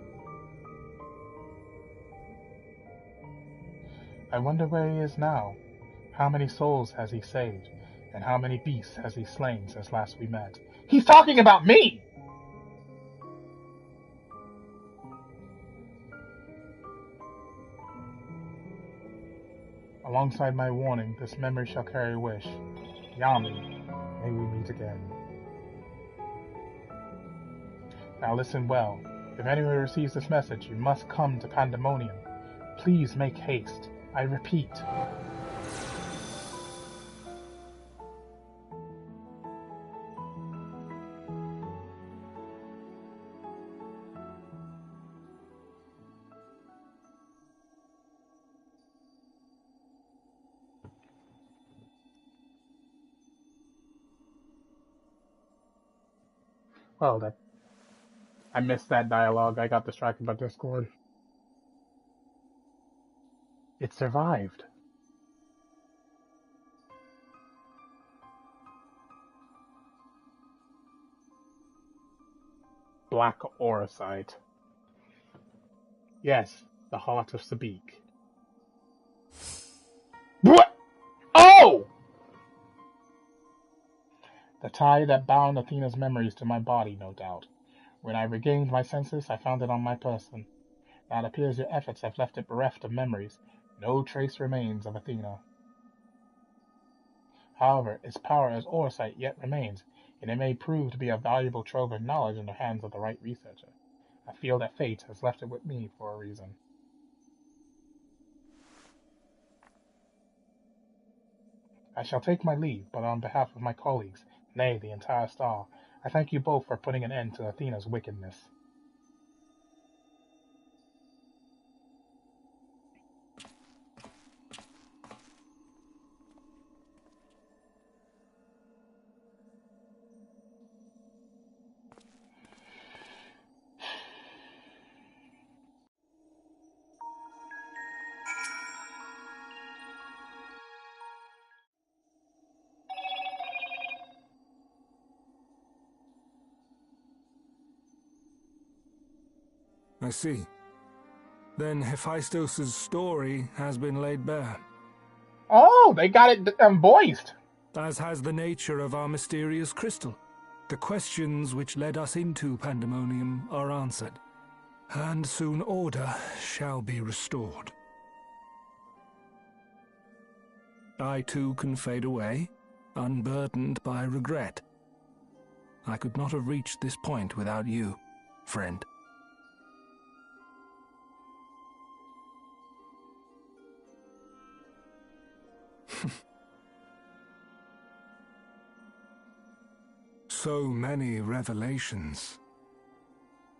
I wonder where he is now. How many souls has he saved? And how many beasts has he slain since last we met? He's talking about me! Alongside my warning, this memory shall carry a wish. Yami, may we meet again. Now listen well. If anyone receives this message, you must come to Pandaemonium. Please make haste. I repeat. Well, I missed that dialogue. I got distracted by Discord. It survived. Black Orosite. Yes, the heart of Sabik. What? Oh! The tie that bound Athena's memories to my body, no doubt. When I regained my senses, I found it on my person. Now it appears your efforts have left it bereft of memories. No trace remains of Athena. However, its power as Orosite yet remains, and it may prove to be a valuable trove of knowledge in the hands of the right researcher. I feel that fate has left it with me for a reason. I shall take my leave, but on behalf of my colleagues, nay, the entire star, I thank you both for putting an end to Athena's wickedness. I see. Then Hephaestus' story has been laid bare. Oh, they got it voiced. As has the nature of our mysterious crystal. The questions which led us into Pandaemonium are answered, and soon order shall be restored. I too can fade away, unburdened by regret. I could not have reached this point without you, friend. So many revelations.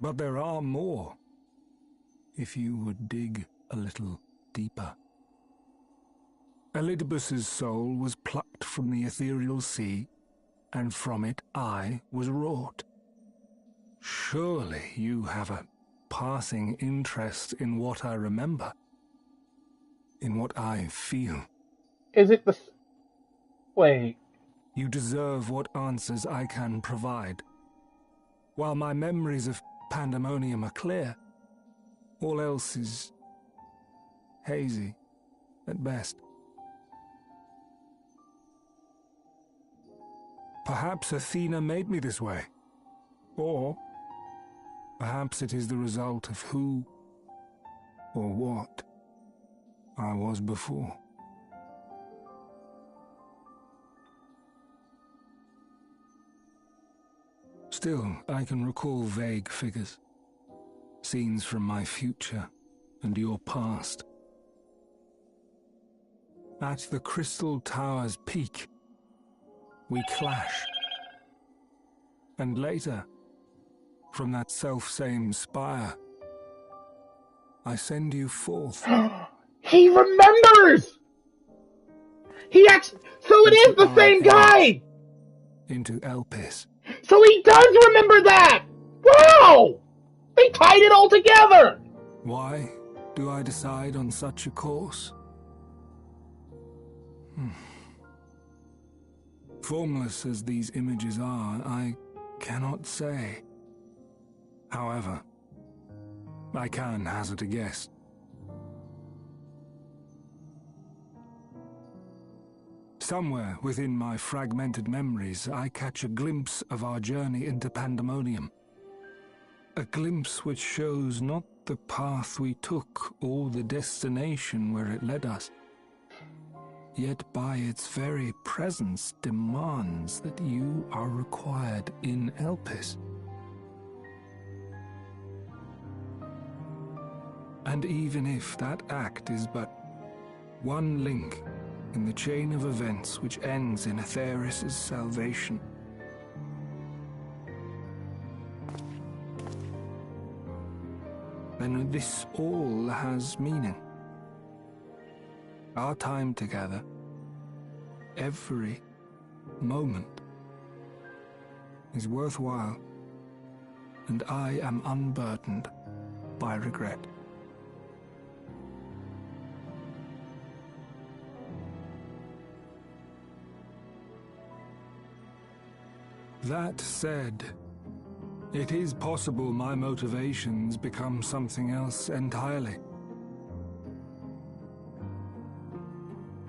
But there are more, if you would dig a little deeper. Elidibus's soul was plucked from the ethereal sea, and from it I was wrought. Surely you have a passing interest in what I remember, in what I feel. Is it the... Wait. You deserve what answers I can provide. While my memories of Pandaemonium are clear, all else is hazy at best. Perhaps Athena made me this way. Or perhaps it is the result of who or what I was before. Still, I can recall vague figures, scenes from my future and your past. At the Crystal Tower's peak, we clash. And later, from that self-same spire, I send you forth. He remembers! He actually... So it is the same guy! Into Elpis. So he does remember that! Wow! They tied it all together! Why do I decide on such a course? Formless as these images are, I cannot say. However, I can hazard a guess. Somewhere within my fragmented memories, I catch a glimpse of our journey into Pandaemonium. A glimpse which shows not the path we took or the destination where it led us, yet by its very presence demands that you are required in Elpis. And even if that act is but one link in the chain of events which ends in Atheris' salvation, then this all has meaning. Our time together, every moment, is worthwhile, and I am unburdened by regret. That said, it is possible my motivations become something else entirely.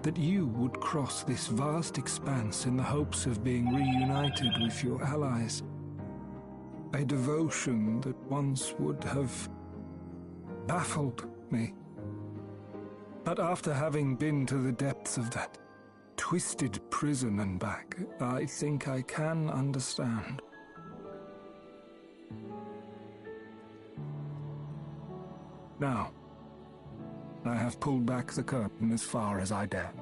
That you would cross this vast expanse in the hopes of being reunited with your allies. A devotion that once would have baffled me. But after having been to the depths of that twisted prison and back, I think I can understand. Now, I have pulled back the curtain as far as I dare.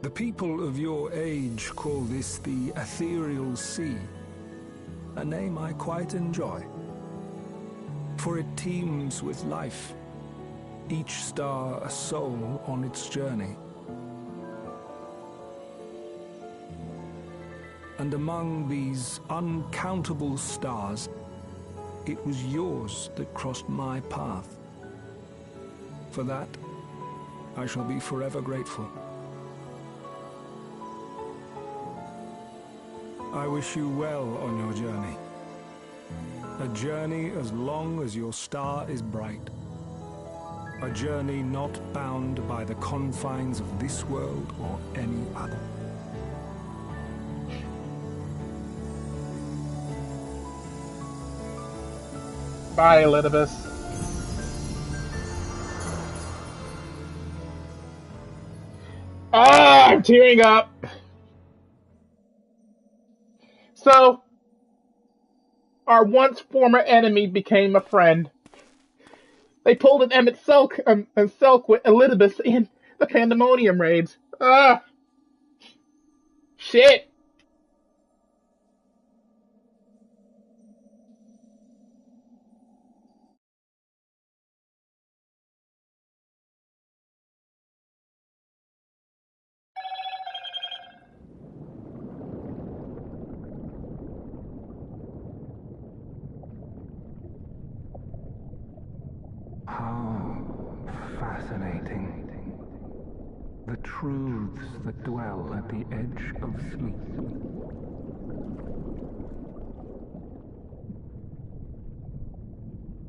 The people of your age call this the Ethereal Sea, a name I quite enjoy, for it teems with life, each star a soul on its journey. And among these uncountable stars, it was yours that crossed my path. For that, I shall be forever grateful. I wish you well on your journey. A journey as long as your star is bright. A journey not bound by the confines of this world or any other. Bye, Elizabeth. Ah, I'm tearing up. So, our once former enemy became a friend. They pulled an Emmett Silk and Silk with Elizabeth in the Pandaemonium raids. Ah, shit. How fascinating. The truths that dwell at the edge of sleep.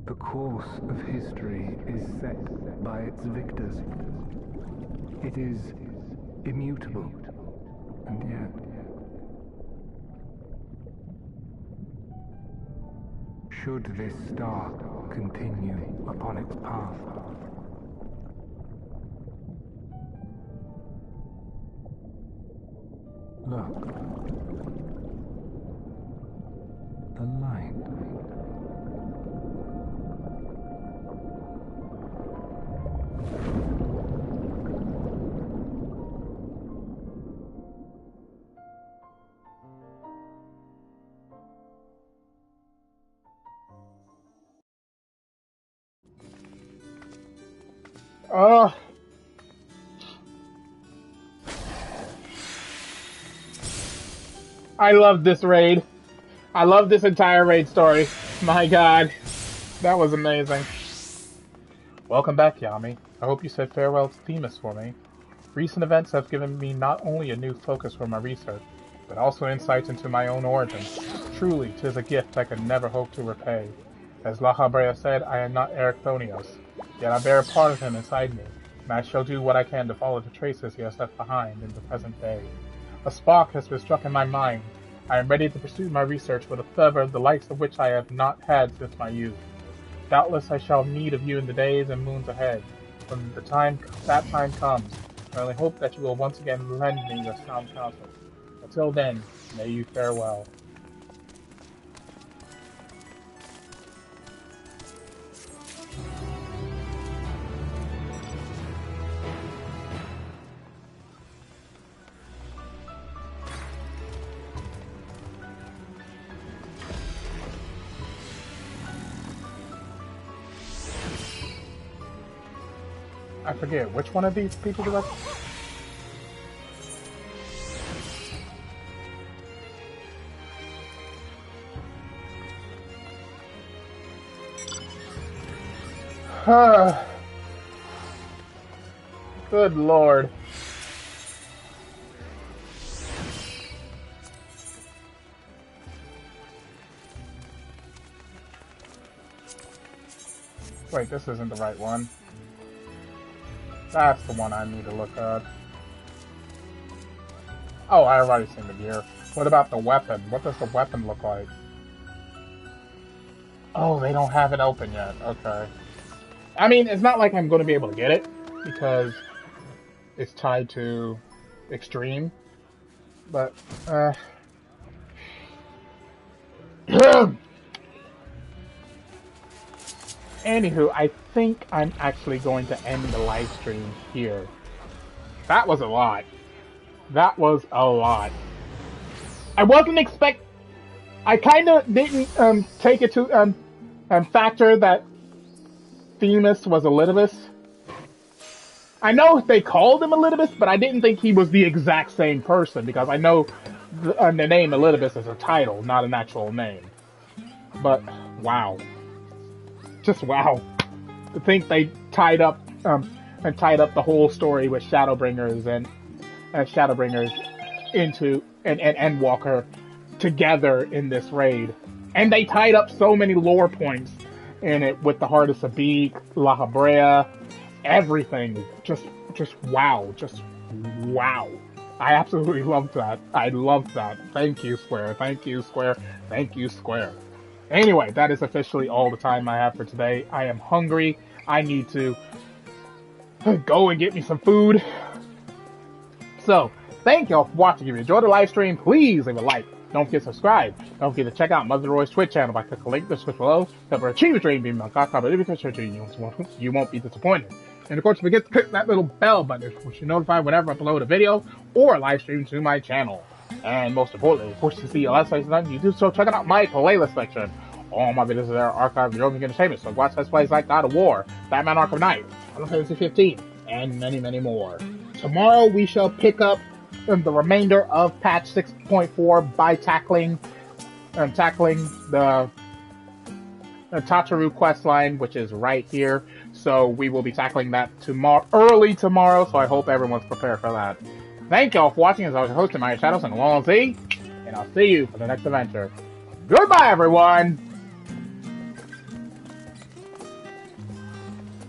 The course of history is set by its victors. It is immutable, and yet should this star continue upon its path, look, the light. Oh. I love this raid. I love this entire raid story. My god. That was amazing. Welcome back, Yami. I hope you said farewell to Themis for me. Recent events have given me not only a new focus for my research, but also insights into my own origins. Truly, 'tis a gift I could never hope to repay. As La Habrea said, I am not Ericthonios, yet I bear a part of him inside me, and I shall do what I can to follow the traces he has left behind in the present day. A spark has been struck in my mind. I am ready to pursue my research with a fervor the likes of which I have not had since my youth. Doubtless I shall have need of you in the days and moons ahead. When that time comes, I only hope that you will once again lend me your sound counsel. Until then, may you fare well. I forget, which one of these people do I... Good lord. Wait, this isn't the right one. That's the one I need to look at. Oh, I already seen the gear. What about the weapon? What does the weapon look like? Oh, they don't have it open yet. Okay. I mean, it's not like I'm going to be able to get it, because it's tied to Extreme. But, anywho, I think I'm actually going to end the live stream here. That was a lot. That was a lot. I wasn't I kind of didn't take it to factor that Themis was Elidibus. I know they called him Elidibus, but I didn't think he was the exact same person, because I know the name Elidibus is a title, not an actual name. But wow. Just wow. To think they tied up the whole story with Shadowbringers and Shadowbringers into and Endwalker together in this raid. And they tied up so many lore points in it with the Heart of Sabik, La Habrea, everything. Just wow. Just wow. I absolutely loved that. I loved that. Thank you, Square. Thank you, Square. Thank you, Square. Anyway, that is officially all the time I have for today. I am hungry. I need to go and get me some food. So, thank y'all for watching. If you enjoyed the live stream, please leave a like. Don't forget to subscribe. Don't forget to check out Mother-Noroi Twitch channel by clicking the link in the description below. Help her achieve a dream, being my God, you won't be disappointed. And of course, don't forget to click that little bell button, which will notify whenever I upload a video or a live stream to my channel. And most importantly, of course, to see your Let's Plays done, you do so check out my playlist section. All my videos are there, archived in Roman Entertainment, so watch Let's Plays like God of War, Batman Arkham Knight, Final Fantasy 15, and many, many more. Tomorrow we shall pick up the remainder of patch 6.4 by tackling the Tataru questline, which is right here. So we will be tackling that early tomorrow, so I hope everyone's prepared for that. Thank y'all for watching. As I was your host, TheAmariaShadow, and I'll see you for the next adventure. Goodbye, everyone!